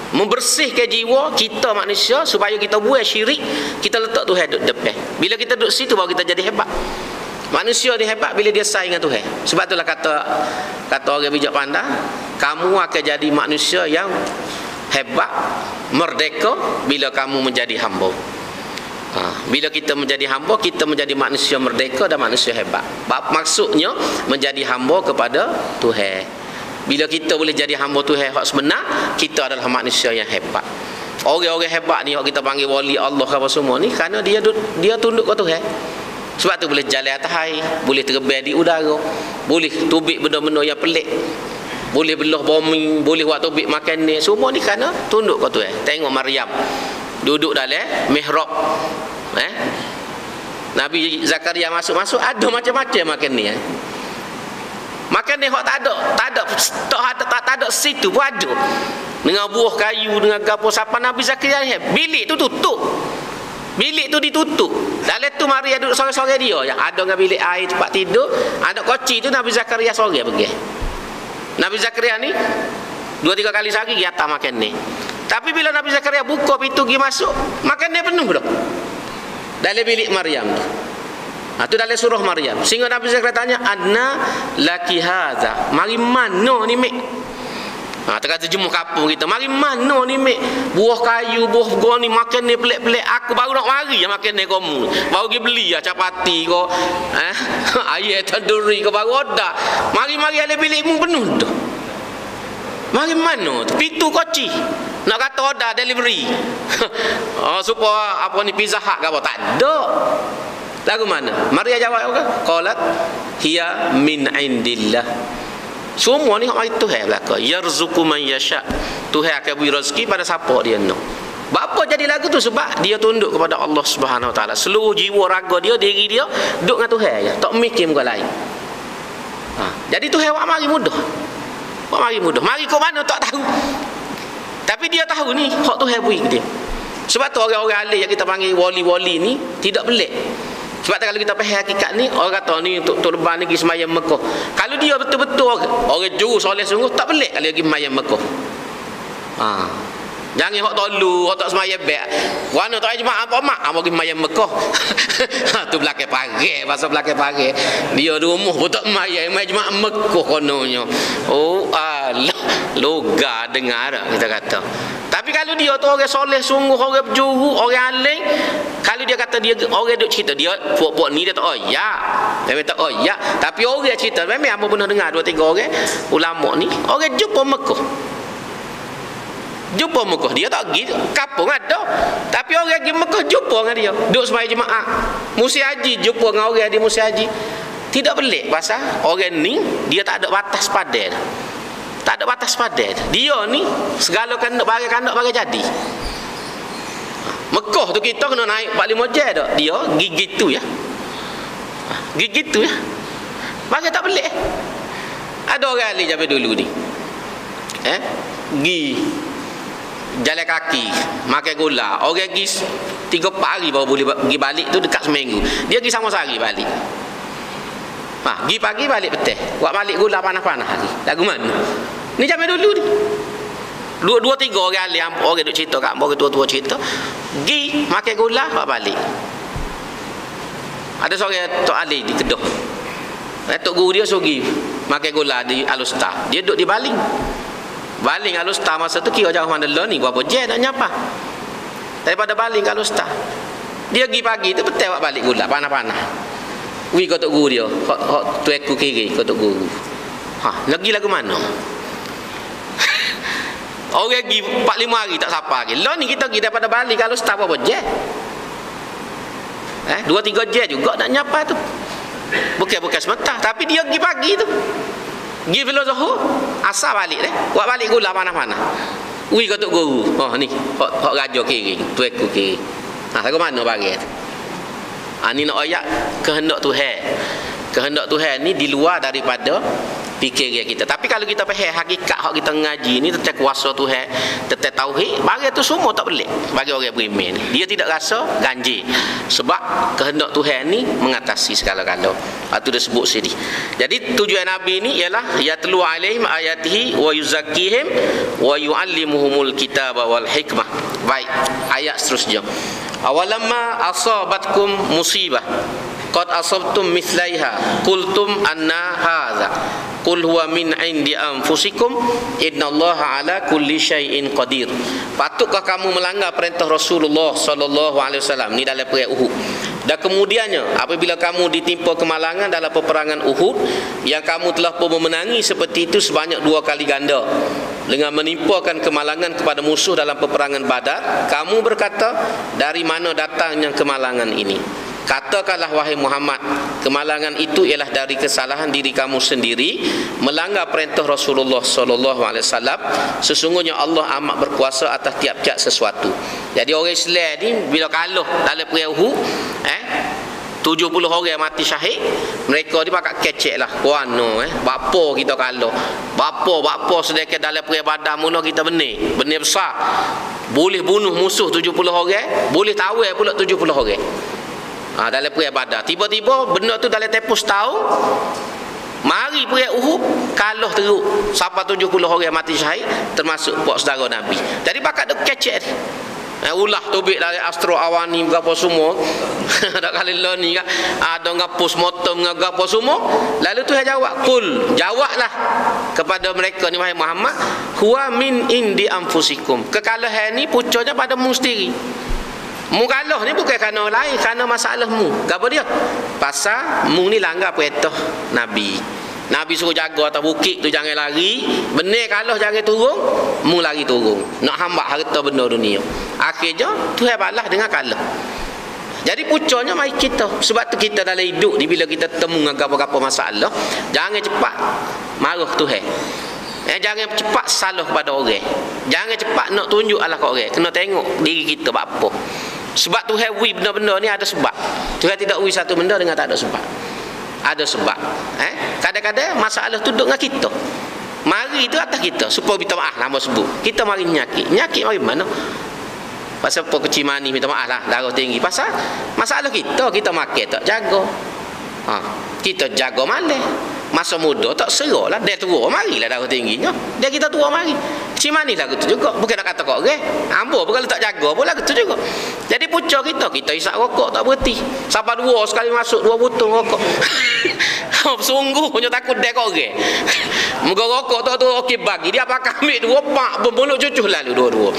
Membersihkan jiwa kita manusia supaya kita buat syirik, kita letak Tuhan duduk depan. Bila kita duduk situ baru kita jadi hebat. Manusia ni hebat bila dia saing dengan Tuhan. Sebab itulah kata orang bijak pandai, kamu akan jadi manusia yang hebat, merdeka bila kamu menjadi hamba. Bila kita menjadi hamba, kita menjadi manusia merdeka dan manusia hebat. Maksudnya menjadi hamba kepada Tuhan. Bila kita boleh jadi hamba Tuhan hak sebenar, kita adalah manusia yang hebat. Orang-orang hebat ni, yang kita panggil wali Allah apa semua ni, kerana dia tunduk ke Tuhan. Sebab tu boleh jalan atas air, boleh terbang di udara, boleh tubik benda-benda yang pelik, boleh belah bumi, boleh buat tubik makan ni. Semua ni kerana tunduk ke Tuhan. Tengok Maryam duduk dalam mihrab. Nabi Zakaria masuk-masuk ada macam-macam makan ni. Makan ni hak tak ada situ pun ada. Dengan buah kayu, dengan gapo siapa Nabi Zakaria ni. Bilik tu tutup. Bilik tu ditutup. Dalam tu Maria duduk sore-sore dia. Yang ada dengan bilik air tempat tidur, anak koci tu Nabi Zakaria sore pergi. Nabi Zakaria ni 2-3 kali sehari dia atas makan ni. Tapi bila Nabi Zakaria buka pintu pergi masuk, makan dia penuh dah. Dalam bilik Maryam tu. Itu dalam surah Maryam. Sehingga Nabi Zakaria tanya, "Anna laki hadza?" Mari mana ni mek? Terkata jemuh kampung kita. Mari mana ni mek? Buah kayu, buah go ni makan ni pelik-pelik. Aku baru nak mari yang makan ni kamu. Baru pergi beli ya capati ko. Ayam tanduri ko baru dah. Mari-mari ada bilikmu penuh tu. Mari mana tu? Pintu koci. Nak kata order delivery. Supaya apa ni Pizza Hut ke apa? Tak ada. Lagu mana? Maria jawab kan? Qalat hiya min indillah. Semua ni hak mari Tuhan belaka. Yarzuqu man yasha. Tuhan akan beri rezeki pada siapa dia nak. Bapa jadi lagu tu sebab dia tunduk kepada Allah Subhanahu Wa Taala. Seluruh jiwa raga dia, diri dia duduk dengan Tuhan je. Tak mikir muka lain. Jadi Tuhan awak mari mudah. Awak mari mudah. Mari ke mana tak tahu. Tapi dia tahu ni hak Tuhan beri ke dia. Sebab tu orang-orang alim yang kita panggil wali-wali ni tidak pelik. Sebab kalau kita faham hakikat ni, orang kata ni untuk leban ni pergi semayang Mekah. Kalau dia betul-betul orang juru soleh sungguh, tak pelik kalau dia pergi semayang Mekah. Jangan hok tolu, hok tak semayang baik. Warna tak jemaah apa mak, mau pergi semayang Mekah. Tu belakang pagi, pasal belakang pagi. Dia di rumah pun tak semayang, main jemaah Mekah kononnya. Oh Allah, loga dengar kita kata. Tapi kalau dia tu orang soleh sungguh, orang berjuru, orang alim, kalau dia kata dia orang duk cerita dia puak-puak ni dia tak ya. Dia tak ya. Tapi orang cerita memang apa pernah dengar 2-3 orang ulama ni, orang jumpa Mekah. Jumpa Mekah dia tak pergi kampung ada. Tapi orang pergi Mekah jumpa dengan dia. Duk sembahyang jemaah. Musim haji jumpa dengan orang di musim haji. Tidak pelik pasal orang ni dia tak ada batas padan. Tak ada batas padan. Dia ni segala kandak bagi jadi. Mekah tu kita kena naik 45 jam dak. Dia gigit tu ya. Gigit tu ya. Bagi tak pelik. Ada orang ali sampai dulu ni. Gi jalan kaki, makan gula. Orang pergi 3-4 hari baru boleh pergi balik tu dekat seminggu. Dia pergi sama sehari balik. Pergi pagi balik petang. Buat balik gula panas-panas hari. Lagu mana? Ni zaman dulu ni. 2-3 orang alim, orang duk cerita kat orang tua-tua cerita. Pergi makan gula, buat balik. Ada seorang tok alim di Kedah. Tok guru dia suruh makan gula di Alustar. Dia duduk di Baling. Baling Alustar masa tu kira jauh mana ni berapa jam nak nyapa. Daripada Baling ke Alustar. Dia pergi pagi tu betul buat balik gula panas-panas. Wi kau tok guru dia. Hak tu aku kiri kau tok guru. Lagi lagu mana? Orang pergi 4-5 hari tak sapa lagi. Lah ni kita pergi daripada Baling ke Alustar berapa jam? 2-3 jam juga nak nyapa tu. Bukan sementara, tapi dia pergi pagi tu. Pergi filosofi, asal balik deh. Buat balik gula panas-panas. Ui kau tok guru. Ni, hok raja kiri, tu aku kiri. Lagu mana bagi tu? Ni nak ayat kehendak Tuhan. Kehendak Tuhan ni di luar daripada fikiran kita. Tapi kalau kita faham hakikat hak kita ngaji ni tentang kuasa Tuhan, tentang tauhid, bagi tu semua tak pelik bagi orang beriman ni. Dia tidak rasa ganjil sebab kehendak Tuhan ni mengatasi segala-gala. Itu dia sebut sini. Jadi tujuan Nabi ni ialah yatlu alaihim ayatihi wa yuzakkihim wa yuallimuhumul kitaba wal hikmah. Baik, ayat seterusnya. Awalamma asabatkum musibah qad asabtum mithlaiha qultum anna hadza qul huwa min indi anfusikum innallaha ala kulli syai'in qadir. Patutkah kamu melanggar perintah Rasulullah sallallahu alaihi wasallam ni dalam perang Uhud? Dan kemudiannya apabila kamu ditimpa kemalangan dalam peperangan Uhud yang kamu telah pun memenangi seperti itu sebanyak 2 kali ganda dengan menimpakan kemalangan kepada musuh dalam peperangan Badar, kamu berkata, dari mana datangnya kemalangan ini? Katakanlah wahai Muhammad, kemalangan itu ialah dari kesalahan diri kamu sendiri, melanggar perintah Rasulullah sallallahu alaihi wasallam. Sesungguhnya Allah amat berkuasa atas tiap-tiap sesuatu. Jadi orang Islam ni bila kalah dalam perang Uhud, 70 orang mati syahid, mereka ni pakat kecek lah. Kuano bapa kita kalah. Bapa sedekah dalam perang Badar mula kita benih besar. Boleh bunuh musuh 70 orang, boleh tawar pula 70 orang. Dalam perang Badar tiba-tiba benda tu dalam tempoh setahun mari perang Uhud kalah teruk sampai 70 orang mati syahid termasuk puak saudara Nabi. Jadi pakat duk kecek Ulah tubik dari Astro Awani berapa semua. Ada kali lo ni kan ada ngapus motor ngagapo semua. Lalu Tuhan jawab, "Qul," jawablah kepada mereka ni wahai Muhammad, "Huwa min indi anfusikum." Kekalahan ni pucuknya pada mu sendiri. Mu kalah ni bukan kerana lain, kerana masalah mu. Gapo dia? Pasal mu ni langgar perintah Nabi. Nabi suruh jaga atas bukit tu jangan lari. Benar kalah jangan turun, mu lari turun. Nak hamba harta benda dunia. Akhirnya Tuhan balas dengan kalah. Jadi pucuknya mari kita. Sebab tu kita dalam hidup ni bila kita temu dengan apa-apa masalah, jangan cepat marah Tuhan. Jangan cepat salah pada orang. Jangan cepat nak tunjuk Allah kat orang. Kena tengok diri kita buat apa. Sebab Tuhan wi benda-benda ni ada sebab. Tuhan tidak wi satu benda dengan tak ada sebab. Ada sebab. Kadang-kadang masalah tu duduk dengan kita. Mari itu atas kita supaya minta maaf nama sebut. Kita mari nyakit. Nyakit mari mana? Pasal apa kecil mani minta maaf lah, darah tinggi. Pasal masalah kita makan tak jaga. Kita jaga malam. Masa muda tak serah lah. Dia tua marilah darah tingginya. Dia kita tua mari. Kecil mani lah gitu juga. Bukan nak kata kau ambo pun kalau tak jaga pun lah gitu juga. Jadi pucuk kita isap rokok tak berhenti. Sampai dua sekali masuk 2 butang rokok. Sungguhnya takut dia kau Muka rokok tu okey bagi dia pakai ambil 2 pak bermulut cucuh lalu dua-dua.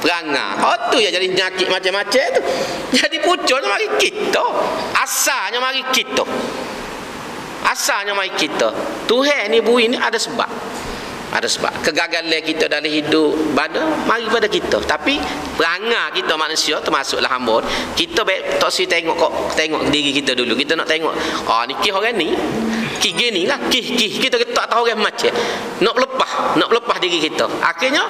Perangai. Tu ya jadi nyakit macam-macam tu. Jadi pucuknya mari kita. Asalnya mari kita. Asalnya mari kita. Tuhan ni bui ni ada sebab. Ada sebab. Kegagalan kita dalam hidup mari pada kita. Tapi perangai kita manusia termasuklah hamba. Kita baik tak si tengok diri kita dulu. Kita nak tengok ni kih orang ni. Kih gini lah. Kih kita tak tahu orang macam. Nak lepas diri kita. Akhirnya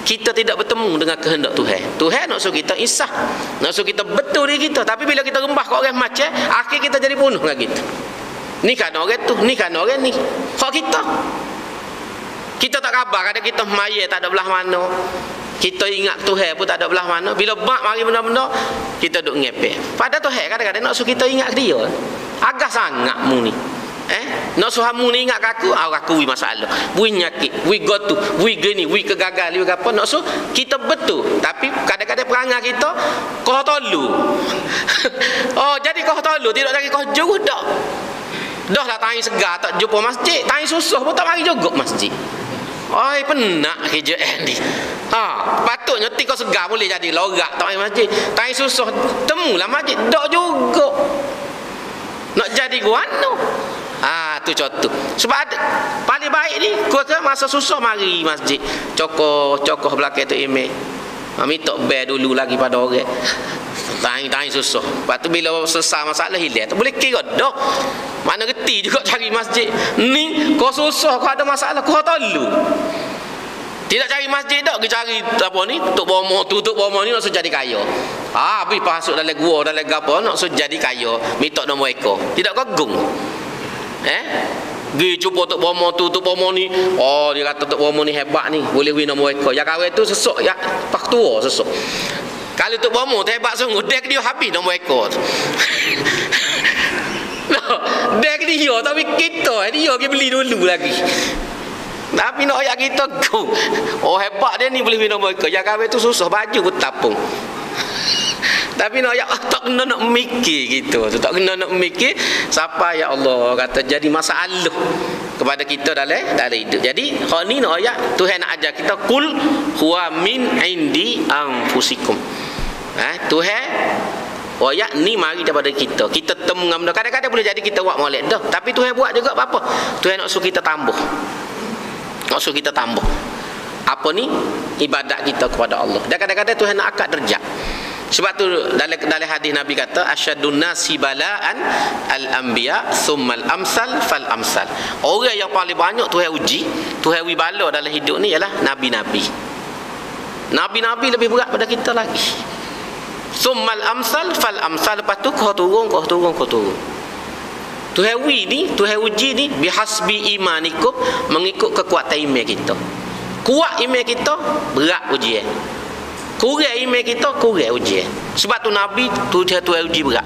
kita tidak bertemu dengan kehendak Tuhan. Tuhan nak suruh kita insaf, nak suruh kita betul diri kita. Tapi bila kita rembah kat orang macam, akhir kita jadi bunuh dengan kita. Ni kan orang tu, ni kan orang ni. Hak kita tak khabar kadang kita maya tak ada belah mana. Kita ingat Tuhan pun tak ada belah mana. Bila bak mari benda-benda kita duk ngepek. Pada Tuhan kadang-kadang nak suruh kita ingat dia. Agak sangat mu ni. Nak suruh mu ni ingat aku, aku wi masalah. Wi nyakit, wi gotu, wi gini, wi kegagal, wi apa. Nak suruh kita betul. Tapi kadang-kadang perangai kita kau tolu. Jadi kau tolu tidak lagi kau jauh dak. Dah lah tangi segar tak jumpa masjid, tangi susah pun tak mari juga masjid. Penak kerja ni. Patutnya tika segar boleh jadi lorak tak mari masjid. Tangi susah temulah masjid dak juga. Nak jadi guano. Tu contoh. Sebab paling baik ni ke masa susah mari masjid. Cokoh belakang tu email. Minta bayar dulu lagi pada orang. Tanya susah. Lepas tu bila selesai masalah hilang tu boleh kira dah. Mana reti juga cari masjid. Ni kau susah, kau ada masalah, kau tolu. Tidak cari masjid dak, kita cari apa ni? Tok bomo ni nak jadi kaya. Habis masuk dalam gua dalam gapo nak jadi kaya, minta nombor ekor. Tidak kagung. Dia jumpa Tok Bomo ni. Dia kata Tok Bomo ni hebat ni, boleh win nombor ekor. Ya kahwin tu sesok ya pak tua sesok. Kalau Tok Bomo tu hebat sungguh, dek dia habis nombor ekor. Dek dia tapi kita dia beli dulu lagi. Tapi nak ayat kita go. Hebat dia ni boleh win nombor ekor. Ya kahwin tu susah baju pun tapung. Tapi nak tak kena nak mikir gitu. Tak kena nak mikir siapa ya Allah kata jadi masalah kepada kita dalam hidup. Jadi hak ni nak ayat Tuhan nak ajar kita kul huwa min indi anfusikum. Tuhan ayat ni mari daripada kita. Kita temu dengan kadang-kadang boleh jadi kita buat molek dah. Tapi Tuhan buat juga apa? Tuhan nak suruh kita tambah. Nak suruh kita tambah. Apa ni? Ibadat kita kepada Allah. Dan kadang-kadang Tuhan nak angkat derajat. Sebab tu dalam hadis Nabi kata asyadun nasi balaan al-anbiya thummal amsal fal amsal. Orang yang paling banyak Tuhan uji, Tuhan uji bala dalam hidup ni ialah nabi-nabi. Nabi-nabi lebih berat pada kita lagi. Thummal amsal fal amsal, lepas tu kau turun. Tuhan uji ni, Tuhan uji ni bihasbi imanikum, mengikut kekuatan iman kita. Kuat iman kita, berat ujian. Kurang iman kita, kurang ujian. Sebab tu Nabi Tuhan uji berat.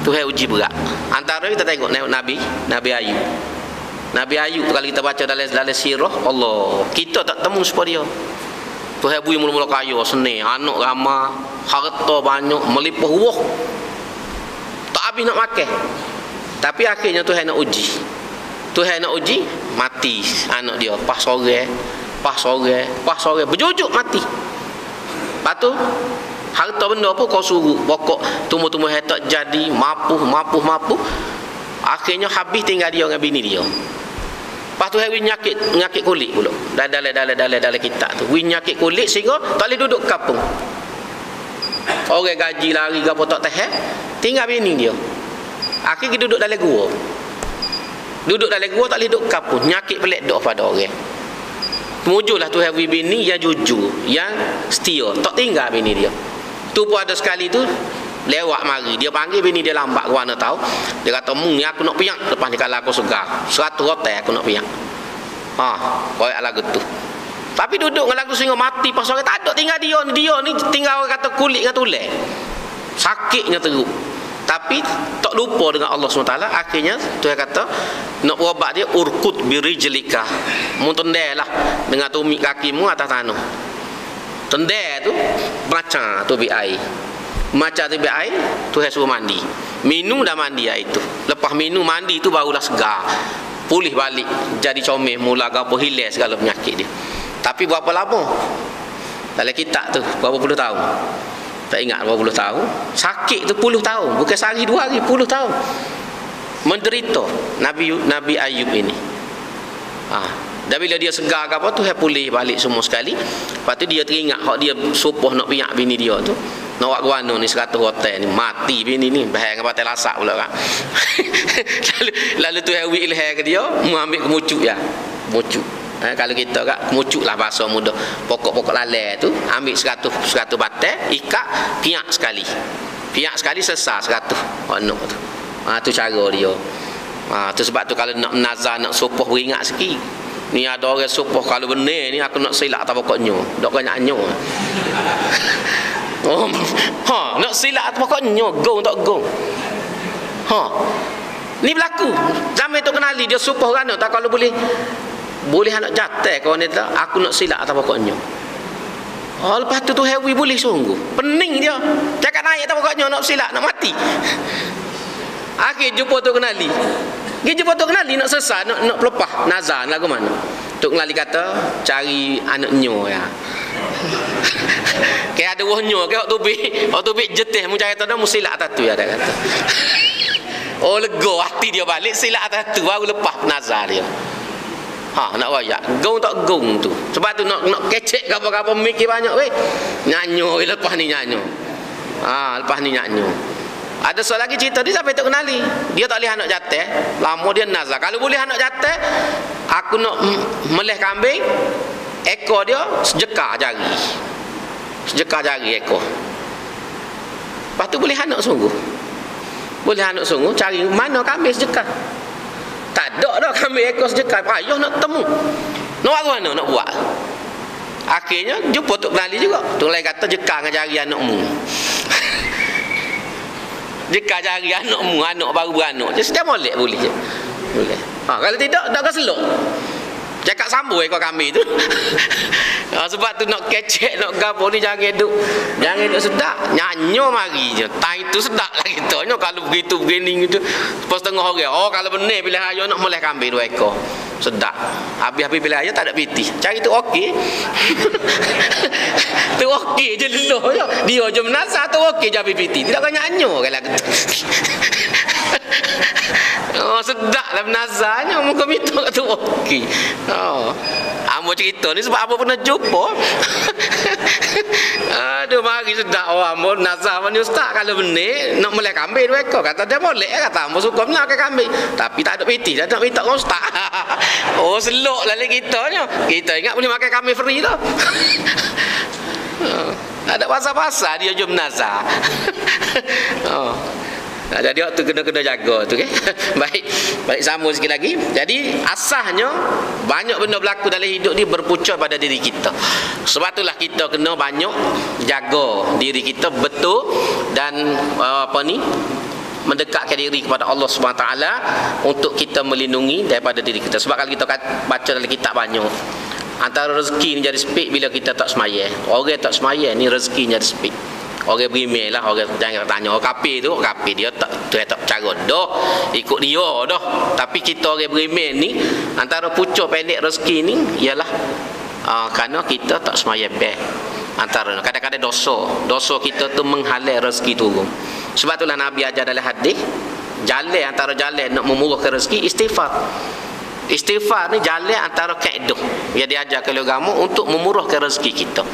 Tuhan uji berat. Antara kita tengok Nabi Ayub. Nabi Ayub tu kalau kita baca dalam sirah Allah, kita tak temu seperti dia. Tuhan bui mula-mula kaya, seni, anak ramai, harta banyak, melimpah ruah. Tak habis nak makan. Tapi akhirnya Tuhan nak uji. Tuhan nak uji, mati anak dia. Pas sore, berjujuk mati. Lepas tu, harta benda apa kau suruh, pokok tumbuh-tumbuh tak jadi, mapuh. Akhirnya habis tinggal dia dengan bini dia. Lepas tu hari nyakit kulit pula. Dalam kitab tu. Wi nyakit kulit sehingga tak boleh duduk kampung. Orang gaji lari ke apa tak tahan, tinggal bini dia. Akhirnya duduk dalam gua. Duduk dalam gua tak boleh duduk kampung. Nyakit pelik dok pada orang. Muncullah tu hari bini yang jujur, yang setia, tak tinggal bini dia. Tu pun ada sekali tu lewat mari, dia panggil bini dia lambat, gua nak tahu. Dia kata, "Mung ni aku nak piak." Lepas ni kalau aku segar 100 hotel aku nak piak. Koyak lagu tu. Tapi duduk dengan lagu sehingga mati pas orang tak ada tinggal dia ni tinggal orang kata kulit dengan tulang. Sakitnya teruk. Tapi tak lupa dengan Allah SWT. Akhirnya Tuhan kata nak berobat dia, urkut birijlika, mu tendailah dengan tumit kakimu atas tanah. Tendai tu macam tu bi air. Macam tu bi air, Tuhan suruh mandi. Minum dah mandi air tu. Lepas minum mandi tu barulah segar. Pulih balik jadi comel, mula gapo hilang segala penyakit dia. Tapi berapa lama? Dalam kitab tu berapa puluh tahun. Tak ingat berapa puluh tahun. Sakit tu puluh tahun, bukan sehari dua hari, puluh tahun. Menderita Nabi Ayub ini. Dan bila dia segar ke apa tu, dia pulih balik semua sekali. Lepas tu dia teringat hak dia supoh nak piak bini dia tu. Nak buat guano ni 100 hotel ni, mati bini ni, bahaya dengan patai lasak pula kan. lalu tu hawi ilham ke dia, mu ambil kemucuk ya. Mucuk. Kalau kita kat mucuk lah bahasa muda. Pokok-pokok lalai tu ambil 100 batai, ikat, piak sekali. Piak sekali sesar 100. Anak tu. Tu cara dia. Tu sebab tu kalau nak nazar, nak supoh beringat sikit. Ni ada orang supoh kalau benar ni aku nak silap atas pokoknya. Dok banyak-nyo. Nak silap atas pokoknya, gong tak gong. Ni berlaku. Zaman tu kenali dia supoh kan tak kalau boleh anak jatuh kau ni tak, aku nak silap atas pokoknya. Lepas tu hewi boleh sungguh. Pening dia. Cakap naik atas pokoknya nak silap, nak mati. Akhir jumpa tu kenali. Dia jumpa tu kenali nak sesat, nak pelepah nazar lagu mana. Tok kenali kata cari anak nyo ya. Kayak ada wahnya, kayak waktu tubik jetih mu cari tahu mu silap atas tu ya dia kata. Lega hati dia balik silap atas tu baru lepas nazar dia. Nak wayak gong tak gong tu. Sebab tu nak kecek apa-apa mikir banyak weh. Nyanyo lepas ni nyanyo. Lepas ni nyanyo. Ada soal lagi cerita dia sampai tak kenali. Dia tak boleh anak jatah, lama dia nazar. Kalau boleh anak jatah, aku nak meleh kambing, ekor dia sejekar jari. Sejekar jari ekor. Lepas tu boleh anak sungguh. Boleh anak sungguh cari mana kambing sejekar. Tak ada dah kambing ekor sejekar. Payah nak temu. Nak buat mana nak buat? Akhirnya jumpa Tok Kenali juga. Tok Kenali kata jekar dengan jari anakmu. Jekar jari anakmu, anak baru beranak. Jadi setiap molek boleh je. Boleh. Kalau tidak, tak akan selok. Cakap sambung ekor kambing tu. Sebab tu nak kecek, nak gapo ni jangan duk sedap. Nyanyo mari je. Tai tu sedap lah kita. Kalau begitu begini gitu. Pas tengah orang. Kalau benar pilih ayah nak moleh kambing 2 ekor. Sedap. Habis-habis pilih ayah tak ada piti. Cari tu okey. Tu okey je leluh je. Dia je menasah tu okey je habis piti. Tidak kau nyanyo kan lagu tu. Sedap lah menazarnya. Muka minta tu okey. Amo cerita ni sebab apa pernah jumpa. Aduh mari sedap amo nazar ni ustaz kalau benar nak moleh kambing 2 ekor kata dia moleh kata amo suka makan kambing tapi tak ada piti dah nak minta dengan ustaz. Selok lah kita nya. Kita ingat boleh makan kambing free tu. Ada pasal-pasal dia jom nazar. Jadi waktu kena jaga tu okay? Baik sambung sikit lagi. Jadi asasnya banyak benda berlaku dalam hidup ni berpunca pada diri kita. Sebab itulah kita kena banyak jaga diri kita betul dan mendekatkan diri kepada Allah SWT untuk kita melindungi daripada diri kita. Sebab kalau kita baca dalam kitab banyak Antara rezeki ni jadi sepit bila kita tak semaya. Orang tak semaya ni rezeki jadi sepit. Orang berimeh lah, orang jangan tanya orang kafir tu, kafir dia tak cara dah ikut dia dah. Tapi kita orang berimeh ni antara pucuk pendek rezeki ni ialah kerana kita tak semaya beh. Antara kadang-kadang dosa kita tu menghalang rezeki turun. Sebab itulah Nabi ajar dalam hadis, jalan antara jalan nak memurahkan rezeki istighfar. Istighfar ni jalan antara kaedah yang diajar oleh agama untuk memurahkan rezeki kita.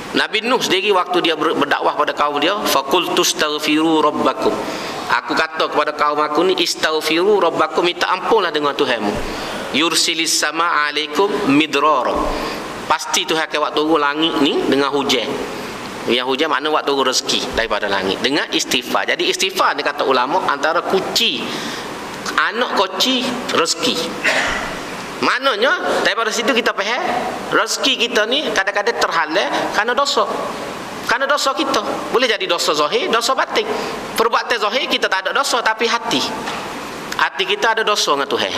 Nabi Nuh sendiri waktu dia berdakwah pada kaum dia, faqultu astaghfiru rabbakum. Aku kata kepada kaum aku ni, istaghfiru rabbakum, minta ampunlah dengan Tuhanmu. Yursilis sama alaikum midrara. Pasti Tuhan akan buat turun langit ni dengan hujan. Yang hujan makna buat turun rezeki daripada langit dengan istighfar. Jadi istighfar ni kata ulama antara kunci anak kunci rezeki. Maknanya daripada situ kita faham rezeki kita ni kadang-kadang terhalang kerana dosa. Kerana dosa kita. Boleh jadi dosa zahir, dosa batin. Perbuatan zahir kita tak ada dosa, tapi hati kita ada dosa dengan Tuhan.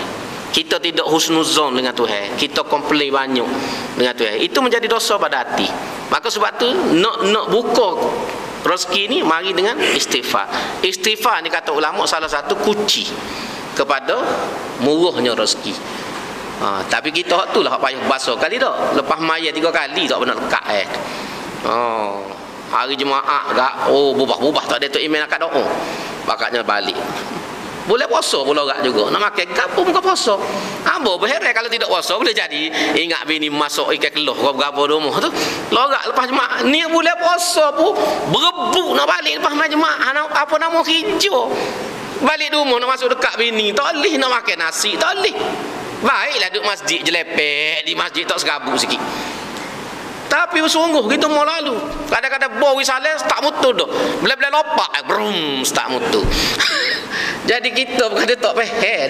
Kita tidak husnuzon dengan Tuhan. Kita komplain banyak dengan Tuhan. Itu menjadi dosa pada hati. Maka sebab tu nak buka rezeki ni mari dengan istighfar. Istighfar ni kata ulama salah satu kunci kepada murahnya rezeki. Tapi kita hak tu lah hak payah basuh kali dak. Lepas maya 3 kali tak pernah lekat hari Jumaat gak bubah-bubah tak ada tu email akad doa. Bakatnya balik. Boleh puasa pula orang juga. Nak makan gapo muka puasa. Ambo berheran kalau tidak puasa boleh jadi ingat bini masuk ikan keluh kau gapo rumah tu. Lorak lepas Jumaat ni boleh puasa pun berebut nak balik lepas Jumaat. Apa nama hijau. Balik rumah nak masuk dekat bini, tak leh nak makan nasi, tak leh. Baiklah duduk masjid je lepek, di masjid tak serabut sikit. Tapi sungguh kita mau lalu. Kadang-kadang bawa salah tak mutu dah. Bila-bila lopak brum tak mutu. Jadi kita bukan tak faham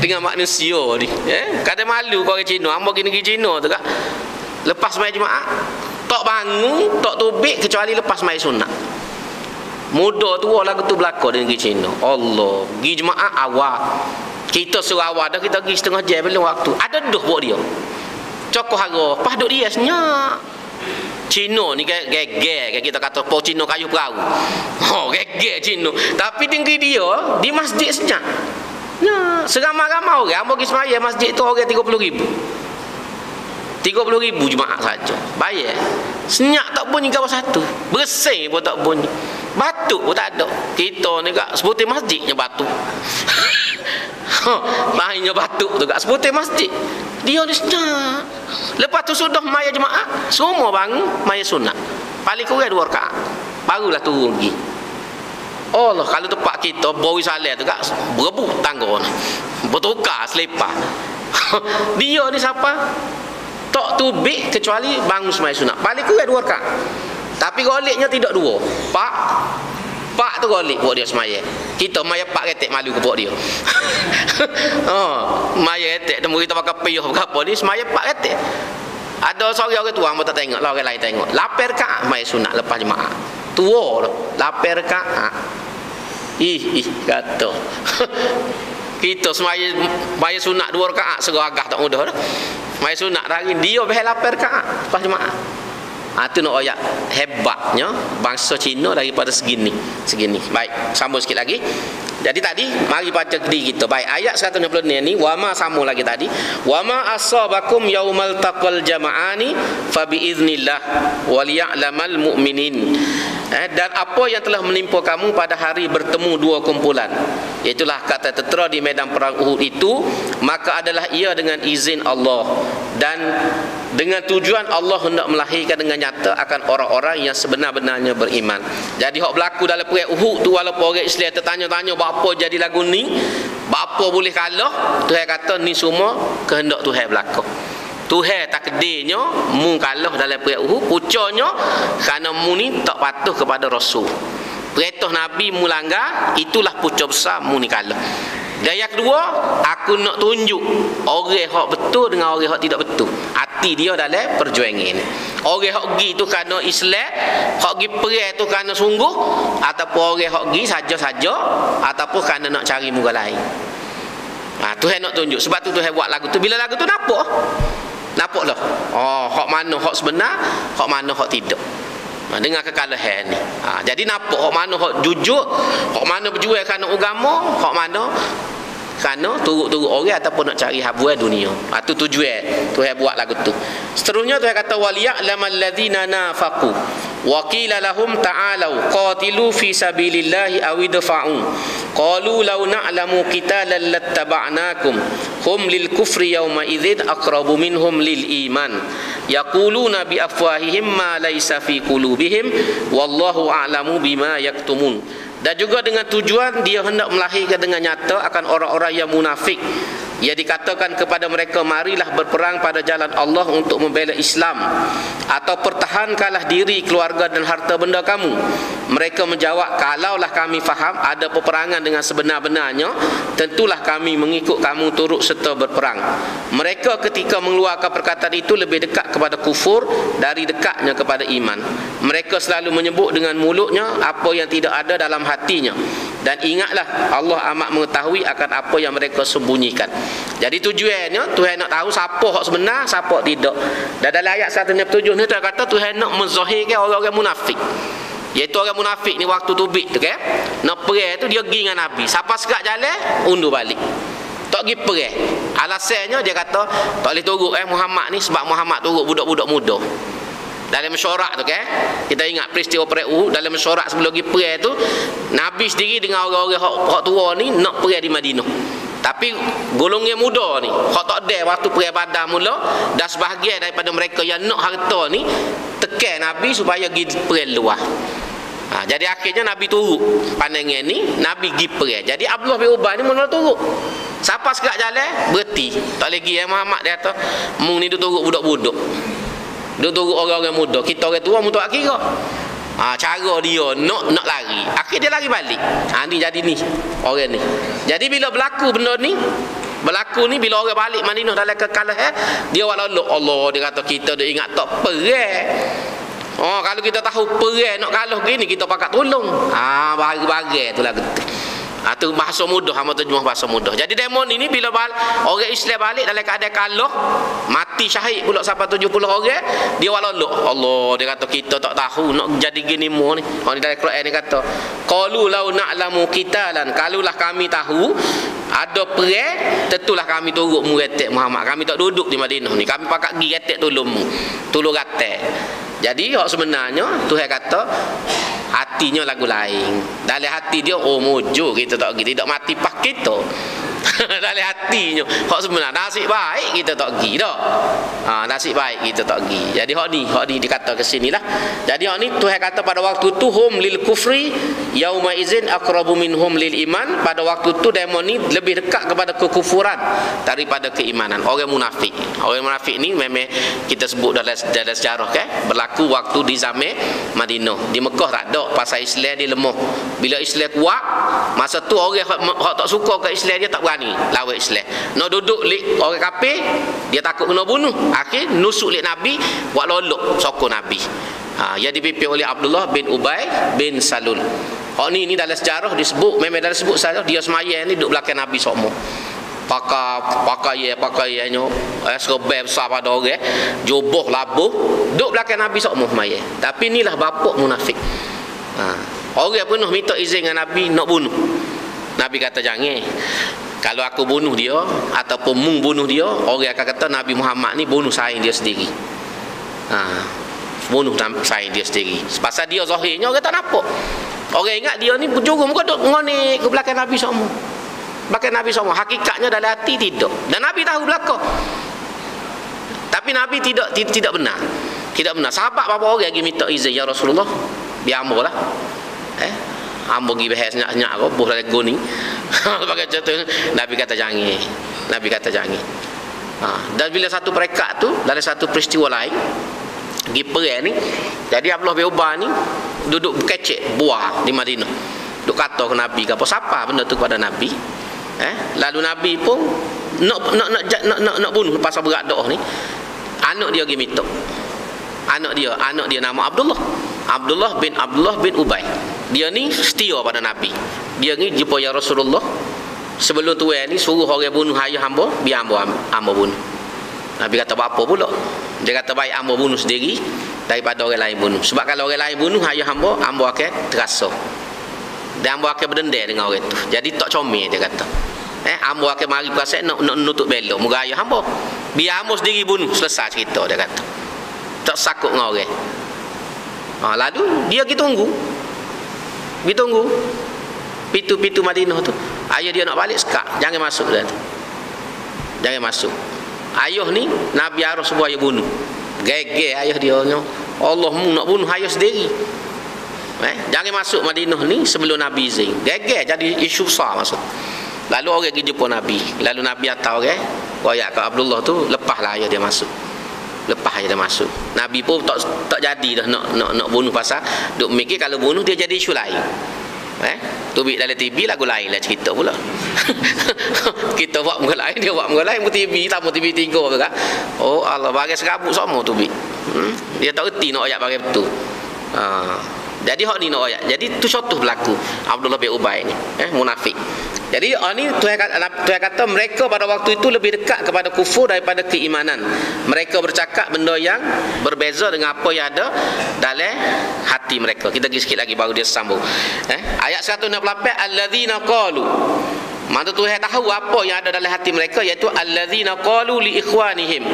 dengan manusia ni. Kadang malu kau orang Cina, hamba negeri Cina tu kak. Lepas sembahyang Jumaat tak bangun, tak tubik kecuali lepas sembahyang sunat. Muda tua lagu tu berlaku di negeri Cina. Allah, pergi Jumaat awal. Kita suruh awal dah, kita pergi setengah jam belum waktu. Ada duh buat dia. Cokoh harga, pas duk dia senyap. Cina ni geger kita kata po Cina kayu perahu. Geger Cina. Tapi tinggi dia di masjid senyap. Ya, seramai-ramai orang ambo pergi sembahyang masjid tu orang 30,000. 30,000 Jumaat saja. Bayar. Senyap tak bunyi kawan satu. Bersih pun tak bunyi. Batuk pun tak ada. Kita ni kat sebutir masjidnya batuk. Mainnya batuk tu kat sebutir masjid. Dia ni senyap. Lepas tu sudah maya Jumaat, semua bangun maya sunat. Paling kurang 2 rakaat. Barulah turun pergi. Allah, kalau tempat kita bawi salat tu kat berebut tangga ni. Bertukar selipar. Dia ni siapa? Tak tubik kecuali bangun semaya sunat. Paling kurang 2 rakaat. Tapi goliknya tidak 2. Pak tu golik buat dia semaya. Kita maya pak ketek malu ke buat dia. Maya ketek temu kita pakai piyuh berapa ni semaya pak ketek. Ada seorang orang tua hamba tak tengok, lah orang lain tengok. 8 rakaat maya sunat lepas Jumaat. Tua dah. 8 rakaat. Kata. Kita semaya sunat 2 rakaat seragah tak mudah dah. Maya sunat hari dia behel 8 rakaat lepas Jumaat. Itu nak ayat hebatnya bangsa Cina daripada segini. Baik, sambung sikit lagi. Jadi tadi mari baca diri kita. Baik, ayat 160 ni wama sambung lagi tadi. Wama asabakum yaumal taqal jama'ani fa biiznillah wal ya'lamal mu'minin. Dan apa yang telah menimpa kamu pada hari bertemu 2 kumpulan, itulah kata tertera di medan perang Uhud itu, maka adalah ia dengan izin Allah dan dengan tujuan Allah hendak melahirkan dengan nyata akan orang-orang yang sebenar-benarnya beriman. Jadi hak berlaku dalam perang Uhud tu, walaupun orang Islam tertanya-tanya apa jadi lagu ni, apa boleh kalah, Tuhan kata ni semua kehendak Tuhan berlaku. Tuhan takdirnya mu kalah dalam perang Uhud, pucanya kerana mu ni tak patuh kepada Rasul. Perintah Nabi mu langgar, itulah pucuk besar mu ni kalah. Dan yang kedua, aku nak tunjuk orang hak betul dengan orang hak tidak betul. Hati dia dalam perjuangan ini. Orang hak pergi tu kerana Islam, hak pergi perang tu kerana sungguh, ataupun orang hak pergi saja-saja, ataupun kerana nak cari muka lain. Tuhan nak tunjuk. Sebab tu Tuhan buat lagu tu. Bila lagu tu nampak, Nampaklah. Oh, hak mana hak sebenar, hak mana hak tidak. Dengan kekalahan ni. Jadi nampak hak mana hak jujur, hak mana berjuang kerana agama, hak mana kerana turut-turut orang ataupun nak cari habuan dunia. Itu tujuan Tuhan buat lagu tu. Seterusnya Tuhan kata waliya'lamal ladzina nafaqu wa qila lahum ta'alu qatilu fi sabilillahi aw idfa'u qalu law na'lamu qitalan lattaba'nakum hum lil kufri yawma idzin aqrabu minhum lil iman yaquluna bi afwahihim ma laysa fi qulubihim wallahu a'lamu bima yaktumun. Dan juga dengan tujuan dia hendak melahirkan dengan nyata akan orang-orang yang munafik. Ia dikatakan kepada mereka, marilah berperang pada jalan Allah untuk membela Islam, atau pertahankanlah diri, keluarga dan harta benda kamu. Mereka menjawab, kalaulah kami faham ada peperangan dengan sebenar-benarnya, tentulah kami mengikut kamu turut serta berperang. Mereka ketika mengeluarkan perkataan itu lebih dekat kepada kufur dari dekatnya kepada iman. Mereka selalu menyebut dengan mulutnya apa yang tidak ada dalam hatinya. Dan ingatlah, Allah amat mengetahui akan apa yang mereka sembunyikan. Jadi tujuannya Tuhan nak tahu siapa hak sebenar, siapa tidak. Dan dalam ayat 167 ni Tuhan kata Tuhan nak menzahirkan orang-orang munafik. Iaitu orang munafik ni waktu tubik tu kan, nak perang tu dia pergi dengan Nabi. Siapa sekat jalan, undur balik. Tak pergi perang. Alasannya dia kata tak boleh turut Muhammad ni sebab Muhammad turut budak-budak muda. Dalam mesyuarat tu kan, kita ingat peristiwa perang Uhud. Dalam mesyuarat sebelum pergi perang tu, Nabi sendiri dengan orang-orang hak tua ni nak perang di Madinah. Tapi golongan muda ni, hak tak ada waktu perang Badar mula, dah sebahagian daripada mereka yang nak harta ni tekan Nabi supaya pergi perang luar. Jadi akhirnya Nabi turut pandangan ni, Nabi pergi perang. Jadi Abdullah bin Ubay ni mula turut. Siapa sekat jalan berhenti. Tak lagi Muhammad dia kata, mung ni duk turut budak-budak. Dia turut orang-orang muda. Kita orang tua muntah kira. Cara dia nak lari. Akhir dia lari balik. Ni jadi ni orang ni. Jadi bila berlaku benda ni, bila orang balik Madinah dalam kekalahan, dia walau Allah dia kata kita dah ingat tak perang. Kalau kita tahu perang nak kalah gini kita pakat tolong. Bagi-bagi itulah gitu. Itu bahasa mudah, hamba terjemah bahasa mudah. Jadi demon ini bila orang Islam balik dalam keadaan kalah, mati syahid pula sampai 70 orang, dia walau Allah dia kata kita tak tahu nak jadi gini mu ni. Ni dalam Quran ni kata, qalu law na'lamu qitalan, kalulah kami tahu ada perang, tentulah kami turut muretek Muhammad. Kami tak duduk di Madinah ni, kami pakat pergi retek tolongmu. Tolong ratek. Jadi hak sebenarnya Tuhan kata hatinya lagu lain. Dalam hati dia mojo kita tak pergi, tidak mati pas kita. Dalam hatinya hak sebenarnya nasib baik kita tak pergi dah. Nasib baik kita tak pergi. Jadi hak ni dikata ke sinilah. Jadi hak ni Tuhan kata pada waktu tu hum lil kufri yauma izin aqrabu minhum lil iman. Pada waktu tu demon ni lebih dekat kepada kekufuran daripada keimanan. Orang munafik ni memang kita sebut dalam sejarah kan, berlaku waktu di zaman Madinah. Di Mekah tak ada, pasal Islam dia lemah. Bila Islam kuat, masa tu orang hak tak suka ke Islam dia tak berani lawan Islam. Nak duduk lik orang kafir, dia takut kena bunuh. Akhir nusuk lik Nabi, buat lolok sokong Nabi. Yang dipimpin oleh Abdullah bin Ubay bin Salul. Ni dalam sejarah disebut, memang dalam sebut sejarah dia semayang ni duduk belakang Nabi semua. Pakaiannya serban besar pada orang, joboh labuh, duduk belakang Nabi semua semayang. Tapi inilah bapak munafik. Orang penuh minta izin dengan Nabi nak bunuh. Nabi kata jangan. Kalau aku bunuh dia ataupun mung bunuh dia, orang akan kata Nabi Muhammad ni bunuh saing dia sendiri. Bunuh saing dia sendiri. Pasal dia zahirnya orang tak nampak. Orang ingat dia ni berjuru muka duk ngonik ke belakang Nabi semua. Belakang Nabi semua. Hakikatnya dalam hati tidak. Dan Nabi tahu belakang. Tapi Nabi tidak benar. Tidak benar. Sahabat apa orang lagi minta izin ya Rasulullah, biar hamba lah. Hamba pergi bahas senyak-senyak kau buh dalam goni. Pakai contoh Nabi kata jangan. Nabi kata jangan. Dan bila satu perekat tu dalam satu peristiwa lain pergi perang ni, jadi Abdullah bin Ubay ni duduk kecek buah di Madinah. Duk kata ke Nabi ke apa siapa benda tu kepada Nabi. Lalu Nabi pun nak bunuh pasal berat doa ni. Anak dia pergi minta. Anak dia nama Abdullah bin Ubay. Dia ni setia pada Nabi. Dia ni jumpa ya Rasulullah, sebelum tuan ni suruh orang bunuh ayah hamba, biar hamba bunuh. Nabi kata apa pula? Dia kata baik hamba bunuh sendiri daripada orang lain bunuh. Sebab kalau orang lain bunuh ayah hamba akan terasa. Dan hamba akan berdendam dengan orang itu. Jadi tak comel dia kata. Hamba akan mari perasaan nak nutup belok muka ayah hamba. Biar hamba sendiri bunuh, selesai cerita dia kata. Tak sakut dengan orang. Lalu dia pergi tunggu. Pintu-pintu Madinah tu. Ayah dia nak balik sekak, jangan masuk dah tu. Jangan masuk. Ayah ni Nabi arah sebuah ayah bunuh. Geger ayah dia ni. Allah mu nak bunuh ayah sendiri. Jangan masuk Madinah ni sebelum Nabi izin. Geger jadi isu besar masuk. Lalu orang pergi jumpa Nabi. Lalu Nabi hantar orang, royak ke Abdullah tu, lepaslah ayah dia masuk. Lepas ayah dia masuk. Nabi pun tak jadi dah nak bunuh pasal duk mikir kalau bunuh dia jadi isu lain. Tubik dalam TV lagu lain lah cerita pula. Kita buat muka lain, dia buat muka lain, TV tamu TV 3 tu kan. Oh Allah, bagi serabut semua tubik. Dia tak reti nak ayat bagi betul. Jadi hak ni nak ayat. Jadi tu contoh berlaku Abdullah bin Ubay ni, munafik. Jadi ni Tuhan kata mereka pada waktu itu lebih dekat kepada kufur daripada keimanan. Mereka bercakap benda yang berbeza dengan apa yang ada dalam hati mereka. Kita pergi sikit lagi baru dia sambung. Ayat 168, alladzina qalu. Mana Tuhan tahu apa yang ada dalam hati mereka, iaitu alladzina qalu li ikhwanihim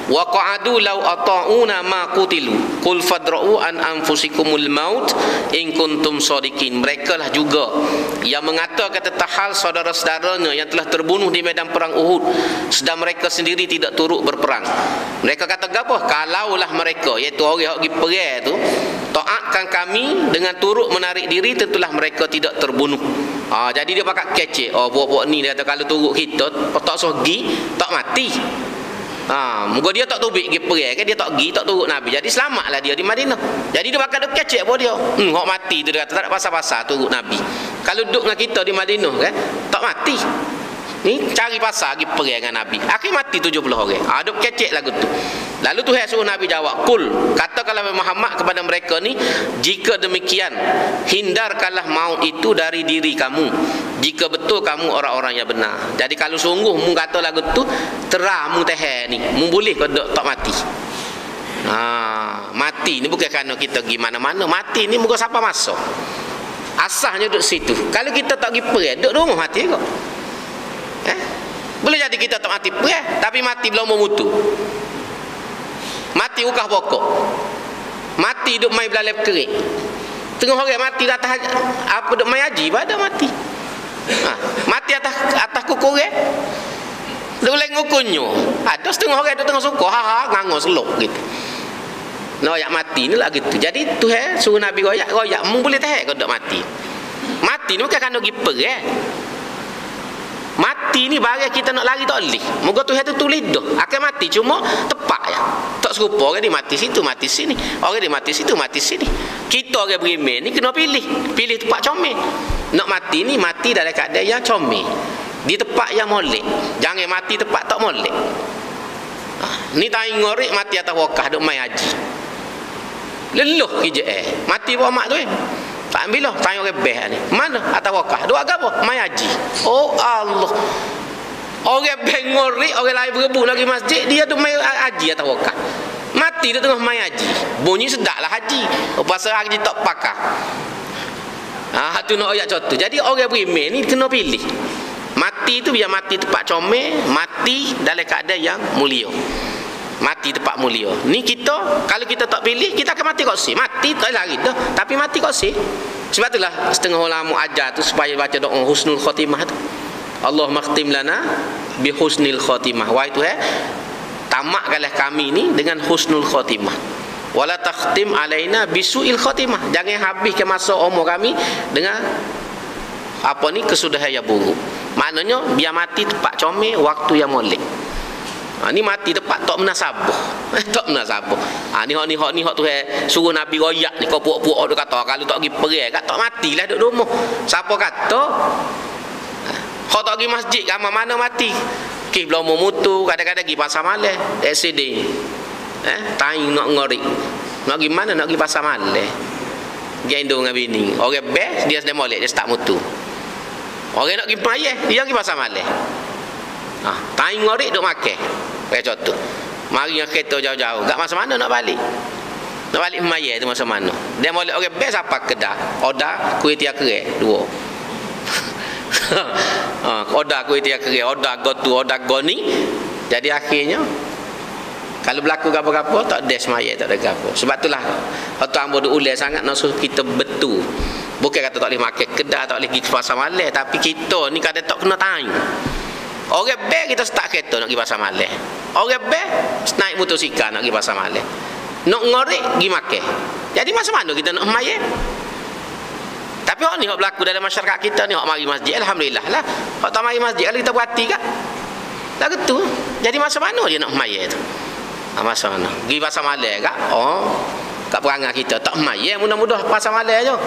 wa qa'adu law ata'una ma qutilu qul fadra'u an anfusikumul maut in kuntum shadiqin. Mereka lah juga yang mengatakan tentang hal saudara-saudaranya yang telah terbunuh di medan perang Uhud sedang mereka sendiri tidak turut berperang. Mereka kata apa? Kalaulah mereka, iaitu orang yang pergi perang tu, taatkan kami dengan turut menarik diri, tentulah mereka tidak terbunuh. Jadi dia pakai kecek. Buat-buat ni dia kata kalau turut kita tak sogi, tak mati. Muka dia tak tubik pergi perang kan, dia tak pergi, tak turut Nabi. Jadi selamatlah dia di Madinah. Jadi dia pakai dia kecek buat dia. Hak mati tu dia kata tak ada pasal-pasal turut Nabi. Kalau duduk dengan kita di Madinah kan, tak mati. Ni cari pasal pergi perang dengan Nabi. Akhir mati 70 orang. Duk kecek lagu tu. Lalu Tuhan suruh Nabi jawab, "Qul, katakanlah Muhammad kepada mereka ni, jika demikian, hindarkanlah maut itu dari diri kamu. Jika betul kamu orang-orang yang benar." Jadi kalau sungguh mu kata lagu tu, terang mu tahan ni, mu boleh ke tak mati. Mati ni bukan kerana kita pergi mana-mana. Mati ni muka siapa masuk. Asahnya duduk situ. Kalau kita tak pergi perang, duduk rumah mati kok. Boleh jadi kita tak mati perang, tapi mati belum memutu. Mati ukah pokok. Mati duk mai belalai kerik. Tengah orang mati atas apa duk mai haji pada mati. Mati atas kukuran. Duk leng ngukunyo. Ada setengah orang duk tengah suka ngangor selok gitu. Nak mati ni lah gitu. Jadi Tuhan suruh Nabi royak mu boleh tahan kau duk mati. Mati ni bukan kan nak pergi perang. Mati ni bagi kita nak lari tak boleh. Moga Tuhan tu tulis dah akan mati, cuma tepat ya. Tak serupa orang dia mati situ, mati sini. Orang dia mati situ, mati sini. Kita orang beriman ni kena pilih tempat comel. Nak mati ni mati dalam keadaan yang comel. Di tempat yang molek. Jangan mati tempat tak molek. Ni tai ngorek mati atas wakah duk mai haji. Leluh kerja mati buat mak tu tak ambil lah, tanya orang beh ni. Mana atas wakah? Dua agama, mai haji. Oh Allah. Orang beh ngorek, orang lain berebut lagi masjid, dia tu mai haji atas wakah. Mati dia tengah mai haji. Bunyi sedaklah haji. Pasal haji tak pakar. Tu nak ayat contoh. Jadi orang beriman ni kena pilih. Mati tu biar mati tempat comel, mati dalam keadaan yang mulia. Mati tempat mulia. Ni kita, kalau kita tak pilih, kita akan mati kat sini. Mati tak lari dah, tapi mati kat sini. Sebab itulah setengah ulama ajar tu supaya baca doa husnul khatimah tu. Allahumma khtim lana bi husnil khatimah. Wahai Tuhan, tamatkanlah kami ni dengan husnul khatimah. Wala takhtim alaina bisuil khatimah. Jangan habiskan masa umur kami dengan apa ni kesudahan yang buruk. Maknanya biar mati tempat comel, waktu yang molek. Ni mati tempat tak menasabah. Tak menasabah. Ni hak Tuhan suruh Nabi royak ni, kau puak-puak dia kata kalau tak pergi perang kat tak matilah duduk rumah. Siapa kata kau tak pergi masjid kat mana mati. Kes belum memutu, kadang-kadang pergi pasar malam, accident. Tai nak ngori. Nak pergi mana? Nak pergi pasar malam. Gendong dengan bini. Orang best dia sedang molek, dia start mutu. Orang nak pergi payah, dia pergi pasar malam. Tai ngorek duk makan. Kayak contoh. Mari dengan kereta jauh-jauh. Gak masa mana nak balik? Nak balik Maya tu masa mana? Dia boleh orang best apa Kedah. Oda kuih tiak kerek dua. Oda kuih tiak kerek, oda gotu, oda goni. Jadi akhirnya kalau berlaku gapo-gapo tak des Maya tak ada gapo. Sebab itulah waktu ambo duk ulai sangat nak suruh kita betul. Bukan kata tak boleh makan Kedah, tak boleh pergi ke pasar malam, tapi kita ni kadang tak kena tanya. Orang best kita start kereta nak pergi pasar malam. Orang best naik motosikal nak pergi pasar malam. Nak ngorek pergi makan. Jadi macam mana kita nak Maya? Tapi orang ni hok berlaku dalam masyarakat kita ni, hok mari masjid alhamdulillah lah. Hok tak mari masjid kalau kita berhati kan. Dah gitu. Jadi macam mana dia nak Maya tu? Macam mana? Pergi pasar malam kak? Kat perangai kita tak Maya, mudah-mudah pasar malam je.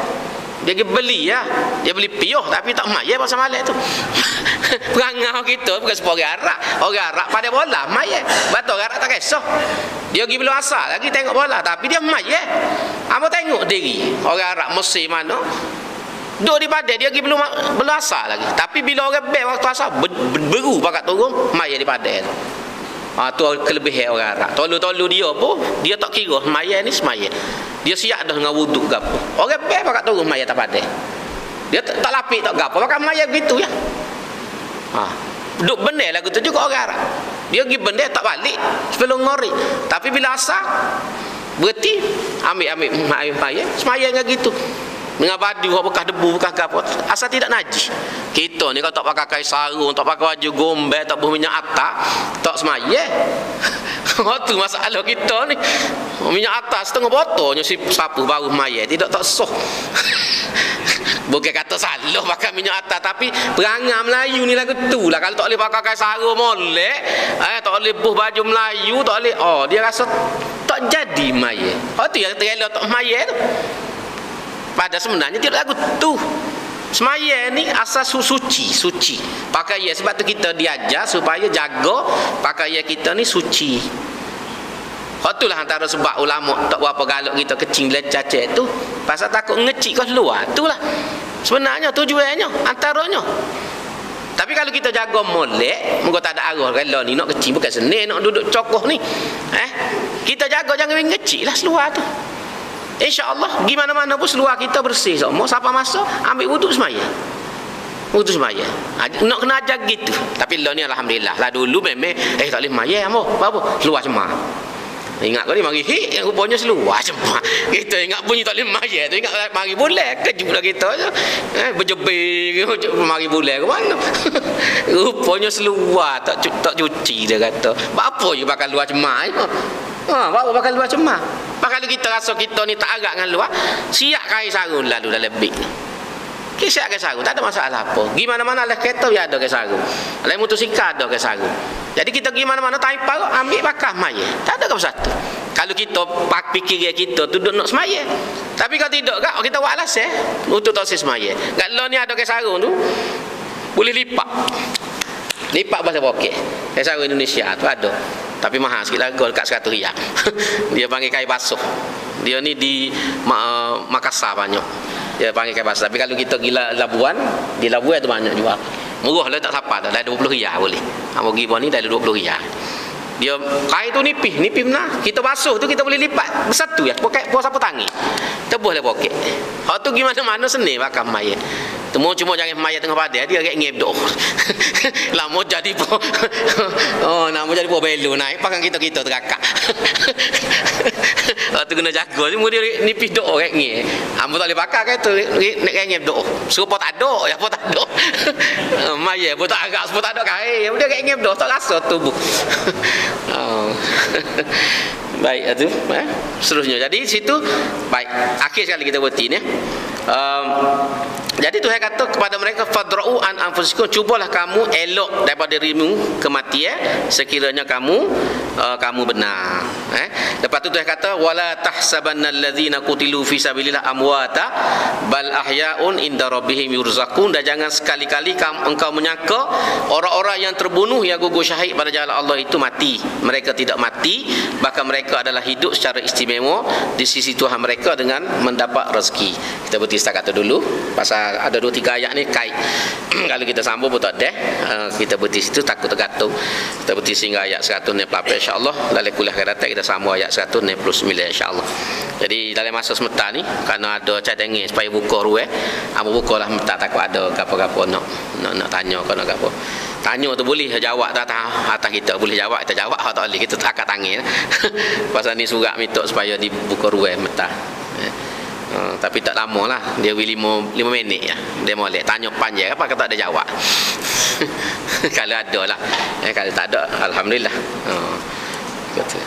Dia pergi beli ya. Dia beli piyuh tapi tak Maya pasar malam tu. Perangai kita bukan sepuluh orang Arab. Orang Arab pada bola Maya. Betul orang Arab tak kisah. Dia pergi belum asal lagi tengok bola tapi dia Maya. Apa tengok diri orang Arab Mesir mana? Duduk di padai dia pergi belum asal lagi. Tapi bila orang bel waktu asal beru pakat turun Maya di padai tu. Tu kelebihan orang Arab. Tolu-tolu dia pun dia tak kira Maya ni semaya. Dia siap dah dengan wuduk gapo. Orang bel pakat turun Maya tak padai. Dia tak lapik tak gapo. Pakat Maya begitu ya. Duduk bendel lagu tu juga orang Arab. Dia pergi bendel tak balik sebelum ngori. Tapi bila asal berhenti ambil Maya semaya dengan gitu. Dengan baju bekas debu bekas gapo asal tidak najis. Kita ni kalau tak pakai sarung, tak pakai baju gombel, tak berminyak atak, tak semaya. Tu masalah kita ni. Minyak atak setengah botolnya si sapu baru Maya tidak tak soh. Bukan kata salah pakai minyak atas, tapi perangai Melayu ni lagu tu lah. Kalau tak boleh pakai sarung molek, tak boleh buh baju Melayu, tak boleh, dia rasa tak jadi Maya. Tu yang terelak tak Maya tu. Pada sebenarnya tidak lagu tu. Semaya ni asal suci. Pakaian sebab tu kita diajar supaya jaga pakaian kita ni suci. Itulah antara sebab ulama tak berapa galak kita kecing lecacet tu pasal takut ngecik ke luar. Itulah sebenarnya tujuannya antaranya. Tapi kalau kita jaga molek, moga tak ada arah rela ni nak kecing bukan senang nak duduk cokoh ni. Kita jaga jangan ngecik lah seluar tu. InsyaAllah gimana-mana pun seluar kita bersih semua. Siapa masuk ambil wuduk semaya. Wuduk semaya. Nak kena ajar gitu. Tapi lah ni alhamdulillah. Lah dulu memang tak boleh maya apa? Seluar cemar. Ingat kau ni mari hik yang rupanya seluar cemar. Kita ingat bunyi tak boleh maya tu, ingat mari bulan kejut lah kita je. Berjebing mari bulan ke mana. Rupanya seluar tak cuci dia kata. Apa je bakal luar cemar. Apa bakal luar cemar. Kalau kita rasa kita ni tak agak dengan luar, siap kain sarung lalu dalam beg. Siap kain sarung, tak ada masalah apa. Gimana-mana lah kereta ya ada kain sarung. Lain motosikal ada kain sarung. Jadi kita gimana-mana taipar ambil bakar Maya. Tak ada apa satu. Kalau kita fikir kita tu duduk nak semaya. Tapi kalau tidak kak kita buat alas untuk tak semaya. Kalau ni ada kain sarung tu boleh lipat. Lipat bahasa poket. Kain sarung Indonesia tu ada. Tapi mahal sikit lah dekat RM100. Dia panggil kain basuh. Dia ni di Makassar banyak. Dia panggil kain basuh. Tapi kalau kita gila Labuan, di Labuan tu banyak jual. Murah lah tak siapa dah. Dah RM20 boleh. Ambo giba ni dah RM20. Dia kain tu nipis benar. Kita basuh tu kita boleh lipat bersatu ya. Pakai puas apa tangi. Tebuh lah poket. Hak tu gimana-mana seni bakal Maya. Cuma jangan Maya tengah padai dia agak ngedok. Lama jadi po. Nama jadi po belu naik pakai kita terakak. Hak tu kena jaga cuma dia nipis dok agak nge. Ambo tak boleh pakai kai tu nek ngedok. Serupa tak ada ya po tak ada. Maya po tak agak serupa tak ada kai. Dia agak ngedok tak rasa tubuh. Baik itu seterusnya. Jadi situ baik akhir sekali kita berhenti ni. Jadi Tuhan kata kepada mereka fadra'u an anfusikum, cubalah kamu elok daripada dirimu kematian sekiranya kamu benar. Lepas tu Tuhan kata wala tahsabannal ladzina qutilu fi sabilillah amwata bal ahya'un inda rabbihim yurzaqun. Dan jangan sekali-kali engkau menyangka orang-orang yang terbunuh yang gugur syahid pada jalan Allah itu mati. Mereka tidak mati, bahkan mereka adalah hidup secara istimewa di sisi Tuhan mereka dengan mendapat rezeki. Kita kita berhenti setakat tu dulu. Pasal ada 2-3 ayat ni kait. Kalau kita sambung pun tak ada. Kita berhenti situ takut tergantung. Kita berhenti sehingga ayat 168 insya-Allah. Dalam kuliah akan datang kita sambung ayat 169 insya-Allah. Jadi dalam masa sebentar ni kerana ada cadangan supaya buka ruang, bukalah sebentar takut ada gapo-gapo nak tanya ke nak gapo. Tanya tu boleh jawab atas kita boleh jawab, kita jawab tak boleh kita angkat tangan. Pasal ni surat minta supaya dibuka ruang sebentar. Tapi tak lama lah, dia 5 minit ya. Dia molek tanya panjang apa kata ada jawab. Kalau ada lah, kalau tak ada alhamdulillah. Kata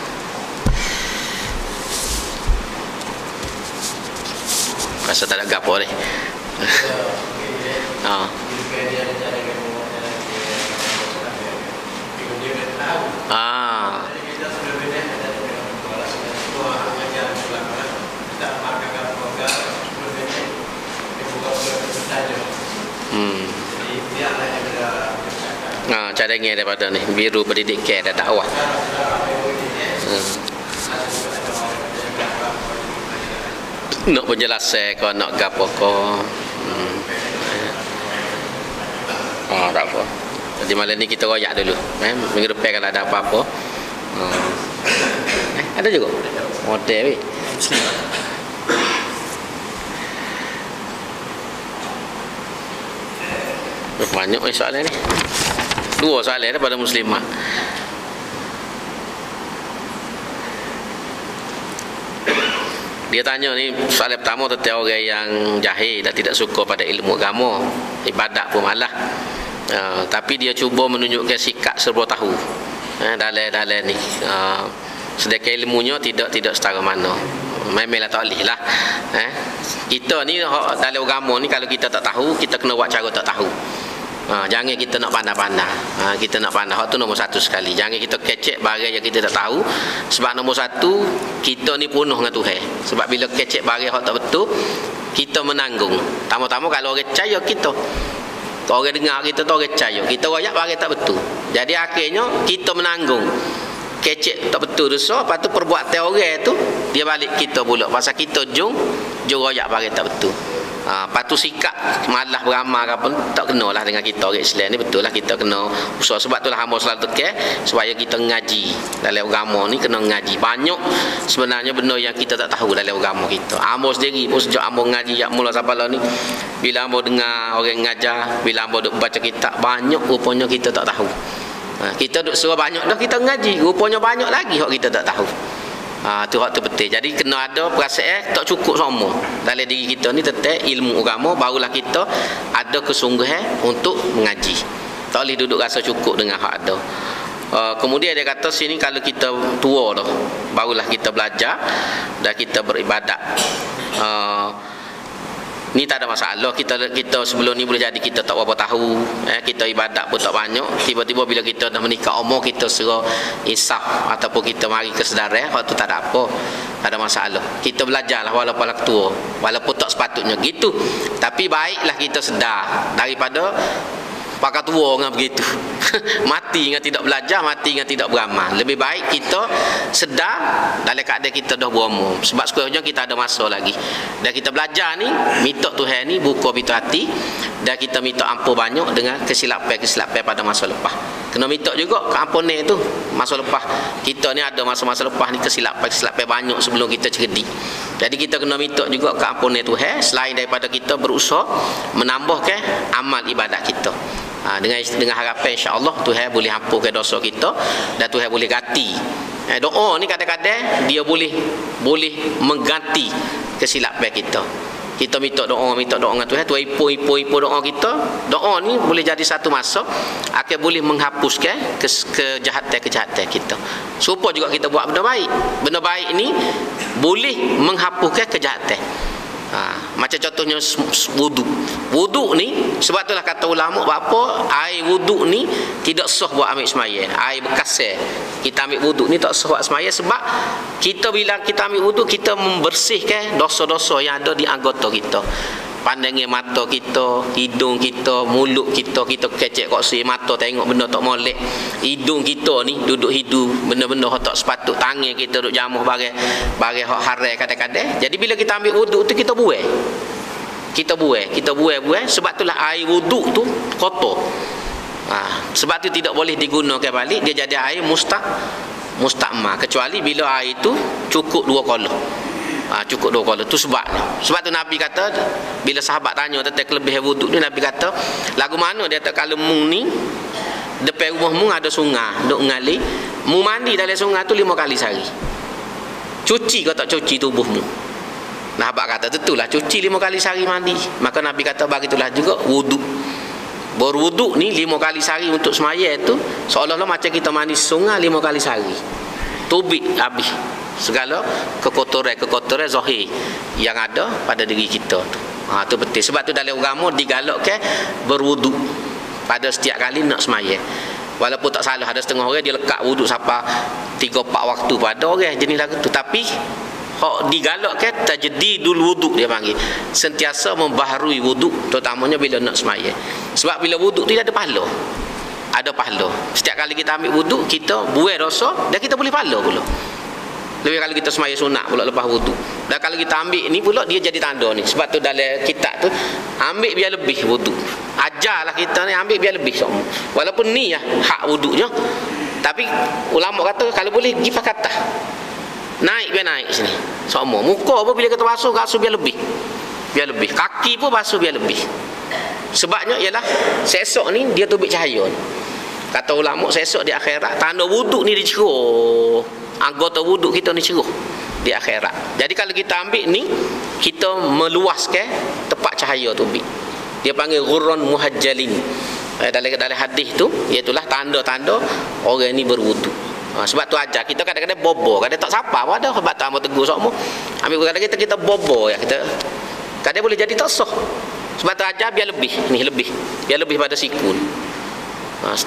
rasa tak ada gapo ni. Cadangan daripada ni Biro Pendidikan dan Dakwah. Nak penjelasan kau nak gapo kau. Tak apa. Jadi malam ni kita royak dulu. Minggu depan kalau ada apa-apa. Ada juga model weh. Banyak soalan ni. 2 soalan daripada muslimah. Dia tanya ni soalan pertama tentang orang yang jahil dan tidak suka pada ilmu agama, ibadat pun malah. Tapi dia cuba menunjukkan sikap serba tahu. Dalam ni. Sedangkan ilmunya tidak setara mana. Memanglah tak boleh lah. Kita ni dalam agama ni kalau kita tak tahu, kita kena buat cara tak tahu. Jangan kita nak pandai-pandai. Kita nak pandai, itu nombor 1 sekali. Jangan kita kecek barang yang kita tak tahu. Sebab nombor 1, kita ni penuh dengan Tuhan. Sebab bila kecek barang yang tak betul, kita menanggung. Tama-tama kalau orang percaya kita, orang dengar kita tu orang percaya, kita royak barang tak betul. Jadi akhirnya kita menanggung. Kecek tak betul dosa, lepas tu perbuatan orang tu dia balik kita pula. Pasal kita jom royak barang tak betul. Lepas tu sikap malah beramal pun tak kenalah dengan kita orang Islam ni. Betul lah kita kena usaha. Sebab tu lah hamba selalu tekan supaya kita ngaji dalam agama ni, kena ngaji banyak sebenarnya benda yang kita tak tahu dalam agama kita. Hamba sendiri pun sejak hamba ngaji jak mula sampai lah ni, bila hamba dengar orang ngajar, bila hamba duk baca kitab, banyak rupanya kita tak tahu. Kita duk suruh banyak dah kita ngaji, rupanya banyak lagi hak kita tak tahu. Tu hak tu betul. Jadi kena ada perasaan tak cukup semua dalam diri kita ni tentang ilmu agama, barulah kita ada kesungguhan untuk mengaji. Tak boleh duduk rasa cukup dengan hak ada. Kemudian dia kata sini kalau kita tua dah, barulah kita belajar dan kita beribadat. Ni tak ada masalah. Kita sebelum ni boleh jadi kita tak berapa tahu, kita ibadat pun tak banyak. Tiba-tiba bila kita dah menikah umur, kita serah insaf ataupun kita mari kesedaran, waktu tak ada apa, tak ada masalah. Kita belajarlah walaupun tua, walaupun tak sepatutnya gitu. Tapi baiklah kita sedar daripada pakai tua dengan begitu. Mati dengan tidak belajar, mati dengan tidak beramal. Lebih baik kita sedar dalam keadaan kita dah berumur. Sebab sekurang-kurangnya kita ada masa lagi. Dan kita belajar ni, minta Tuhan ni buka pintu hati, dan kita minta ampun banyak dengan kesilapan-kesilapan pada masa lepas. Kena minta juga keampunan tu masa lepas. Kita ni ada masa-masa lepas ni kesilapan-kesilapan banyak sebelum kita cerdik. Jadi kita kena minta juga keampunan Tuhan selain daripada kita berusaha menambahkan amal ibadat kita. Dengan harapan insya-Allah Tuhan boleh ampunkan dosa kita dan Tuhan boleh ganti. Doa ni kadang-kadang dia boleh mengganti kesilapan kita. Kita minta doa dengan Tuhan, Tuhan ipu doa kita. Doa ni boleh jadi satu masa akan boleh menghapuskan kejahatan kita. Supaya juga kita buat benda baik. Benda baik ni boleh menghapuskan kejahatan. Macam contohnya wudu ni, sebab itulah kata ulama apa, air wudu ni tidak sah buat ambil sembahyang. Air bekas kita ambil wudu ni tak sah buat sembahyang, sebab kita bila kita ambil wudu, kita membersihkan dosa-dosa yang ada di anggota kita. Pandangan mata kita, hidung kita, mulut kita, kita kecek kat si mata tengok benda tak molek. Hidung kita ni duduk hidu benda-benda hak tak sepatut, tangan kita duduk jamuh barang hak haram kadang-kadang. Jadi bila kita ambil wuduk tu kita buang. kita buai sebab itulah air wuduk tu kotor. Sebab tu tidak boleh digunakan balik, dia jadi air mustakmal kecuali bila air tu cukup 2 kolah. Cukup 2 kolah tu sebabnya. Sebab tu Nabi kata bila sahabat tanya tentang kelebihan wuduk ni, Nabi kata lagu mana dia tak kalau mung ni depan rumah mung ada sungai duk mengalir, mu mandi dalam sungai tu 5 kali sehari. Cuci ke tak cuci tubuhmu? Nah, abang kata tentulah cuci 5 kali sehari mandi. Maka Nabi kata begitulah juga wuduk. Berwuduk ni 5 kali sehari untuk semaya tu seolah-olah macam kita mandi sungai 5 kali sehari. Tubik habis segala kekotoran zahir yang ada pada diri kita tu. Tu betul. Sebab tu dalam agama digalakkan berwuduk pada setiap kali nak semaya. Walaupun tak salah ada setengah orang dia lekat wuduk sampai 3-4 waktu pada orang jenis lagu tu, tapi hak digalakkan tajdidul wuduk dia panggil, sentiasa membaharui wuduk terutamanya bila nak semaya. Sebab bila wuduk tu dia ada pahala. Setiap kali kita ambil wuduk kita buai dosa dan kita boleh pahala pula. Lebih kalau kita semaya sunat pula lepas wuduk. Dan kalau kita ambil ni pula dia jadi tanda ni. Sebab tu dalam kitab tu ambil biar lebih wuduk. Ajarlah kita ni ambil biar lebih semua. Walaupun ni ya hak wuduknya. Tapi ulama kata kalau boleh pergi pakai atas. Naik biar naik sini. Semua. Muka pun bila kita basuh biar lebih. Biar lebih. Kaki pun basuh biar lebih. Sebabnya ialah sesok ni dia tubik cahaya. Kata ulama sesok di akhirat tanda wuduk ni dicerah. Anggota wuduk kita ni cerah di akhirat. Jadi kalau kita ambil ni kita meluaskan tempat cahaya tubik. Dia panggil ghurran muhajjalin. Dalam hadis tu iaitulah tanda-tanda orang ni berwuduk. Sebab tu ajar kita kadang-kadang bobo, kadang tak sapa pun ada sebab tak mau tegur semua. Ambil kadang-kadang kita bobo ya, kita kadang boleh jadi tak sah. Sebab tu ajar biar lebih, ni lebih. Biar lebih pada sikun.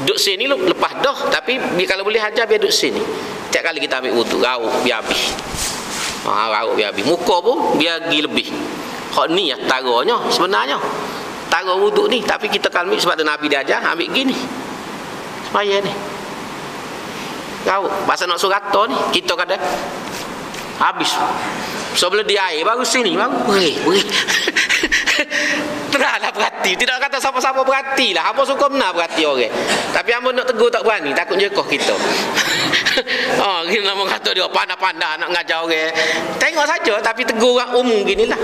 Duduk sini lepas dah, tapi kalau boleh ajar biar duduk sini. Setiap kali kita ambil wuduk rauk biar habis. Rauk biar habis. Muka pun biar pergi lebih. Hak ni ya taranya sebenarnya. Tara wuduk ni, tapi kita kalau ambil sebab tu Nabi dia ajar ambil gini. Semaya ni. Rauk pasal nak surata ni, kita kadang habis. Sebelum dia air baru sini baru beri. Terahlah berhati. Tidak kata siapa-siapa berhatilah. Apa suka benar berhati orang. Tapi hamba nak tegur tak berani, takut jekoh kita. Gini nama kata dia pandai-pandai nak ngajar orang. Tengok saja tapi tegur orang umum ginilah.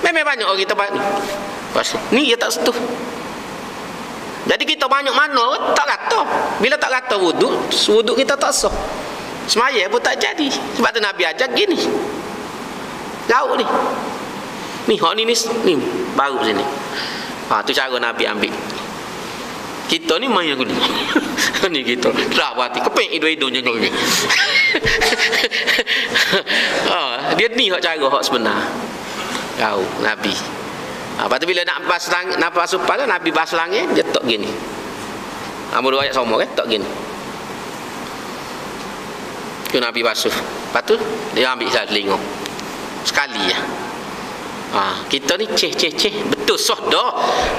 Memang banyak orang kita buat ni. Ni dia tak setuh. Jadi kita banyak mana tak kata. Bila tak kata wuduk kita tak sah. Semaya pun tak jadi. Sebab tu Nabi ajar gini. Lauk ni. Ni hak ni baru sini. Tu cara Nabi ambil. Kita ni main aku ni. Ni kita dah berhati kepek hidung-hidungnya kau ni. Dia ni hak cara hak sebenar. Kau Nabi. Lepas tu bila nak basuh kepala Nabi basuh langit dia tak gini. Dua ayat sama kan tak gini. Tu Nabi basuh. Lepas tu dia ambil satu telinga. Sekali ya. Kita ni ceh betul sah dah.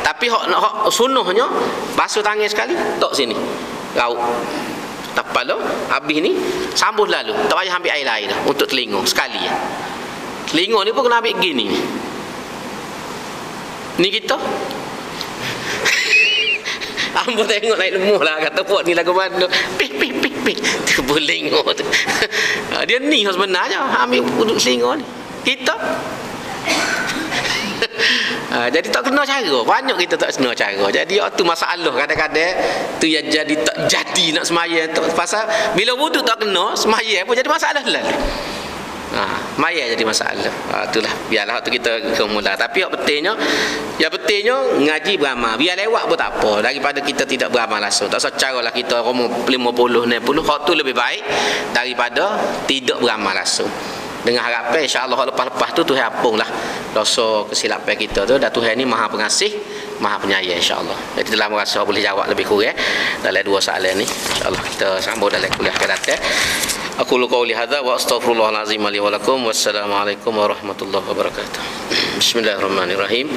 Tapi hak sunnahnya basuh tangan sekali tak sini. Rauk. Tapal lo habis ni sambung lalu. Tak payah ambil air lain dah untuk telinga sekali ya. Telinga ni pun kena ambil gini. Ni kita Ambo tengok naik lemuh lah kata puak ni lagu mana pih tu berlinggo tu. Dia ni sebenarnya ambil duduk selinggo ni kita. Jadi tak kena cara. Banyak kita tak kena cara. Jadi tu masalah kadang-kadang tu yang jadi tak jadi nak semaya tu. Pasal bila wuduk tak kena semaya pun jadi masalah lah. Maya jadi masalah. Itulah biarlah tu kita kemula. Tapi yang pentingnya ngaji beramal. Biar lewat pun tak apa daripada kita tidak beramal langsung. Tak usah caralah kita umur 50 60 hak tu lebih baik daripada tidak beramal langsung. Dengan harapan insya-Allah lepas-lepas tu Tuhan ampunglah dosa kesilapan kita tu, dan Tuhan ni Maha Pengasih, Maha Penyayang insya-Allah. Jadi dalam rasa boleh jawab lebih kurang dalam dua soalan ni. Insya-Allah kita sambung dalam kuliah akan datang. Aku qauli hadza wa astaghfirullahalazim li wa lakum. Wassalamualaikum warahmatullahi wabarakatuh. Bismillahirrahmanirrahim.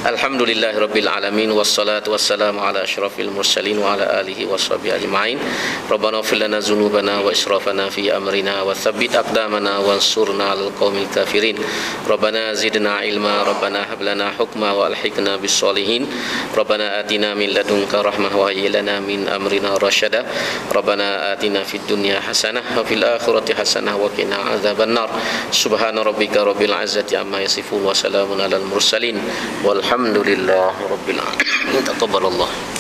Alhamdulillahirabbil alamin wassalatu wassalamu ala asyrafil mursalin wa ala alihi washabihi ajmain. Rabbana ighfir lana dzunubana wa israfana fi amrina wa tsabbit aqdamana wansurna 'alal qaumil kafirin. Rabbana zidna ilma, Rabbana hab lana hukma wa alhiqna bis solihin. Rabbana atina min ladunka rahmah wa hayyi lana min amrina rasyada. Rabbana atina fid dunya hasanah wa fil akhirati hasanah wa qina adzabannar. Subhana rabbika rabbil izzati amma yasifun wa salamun alal mursalin walhamdulillahi rabbil alamin. Taqabbalallah.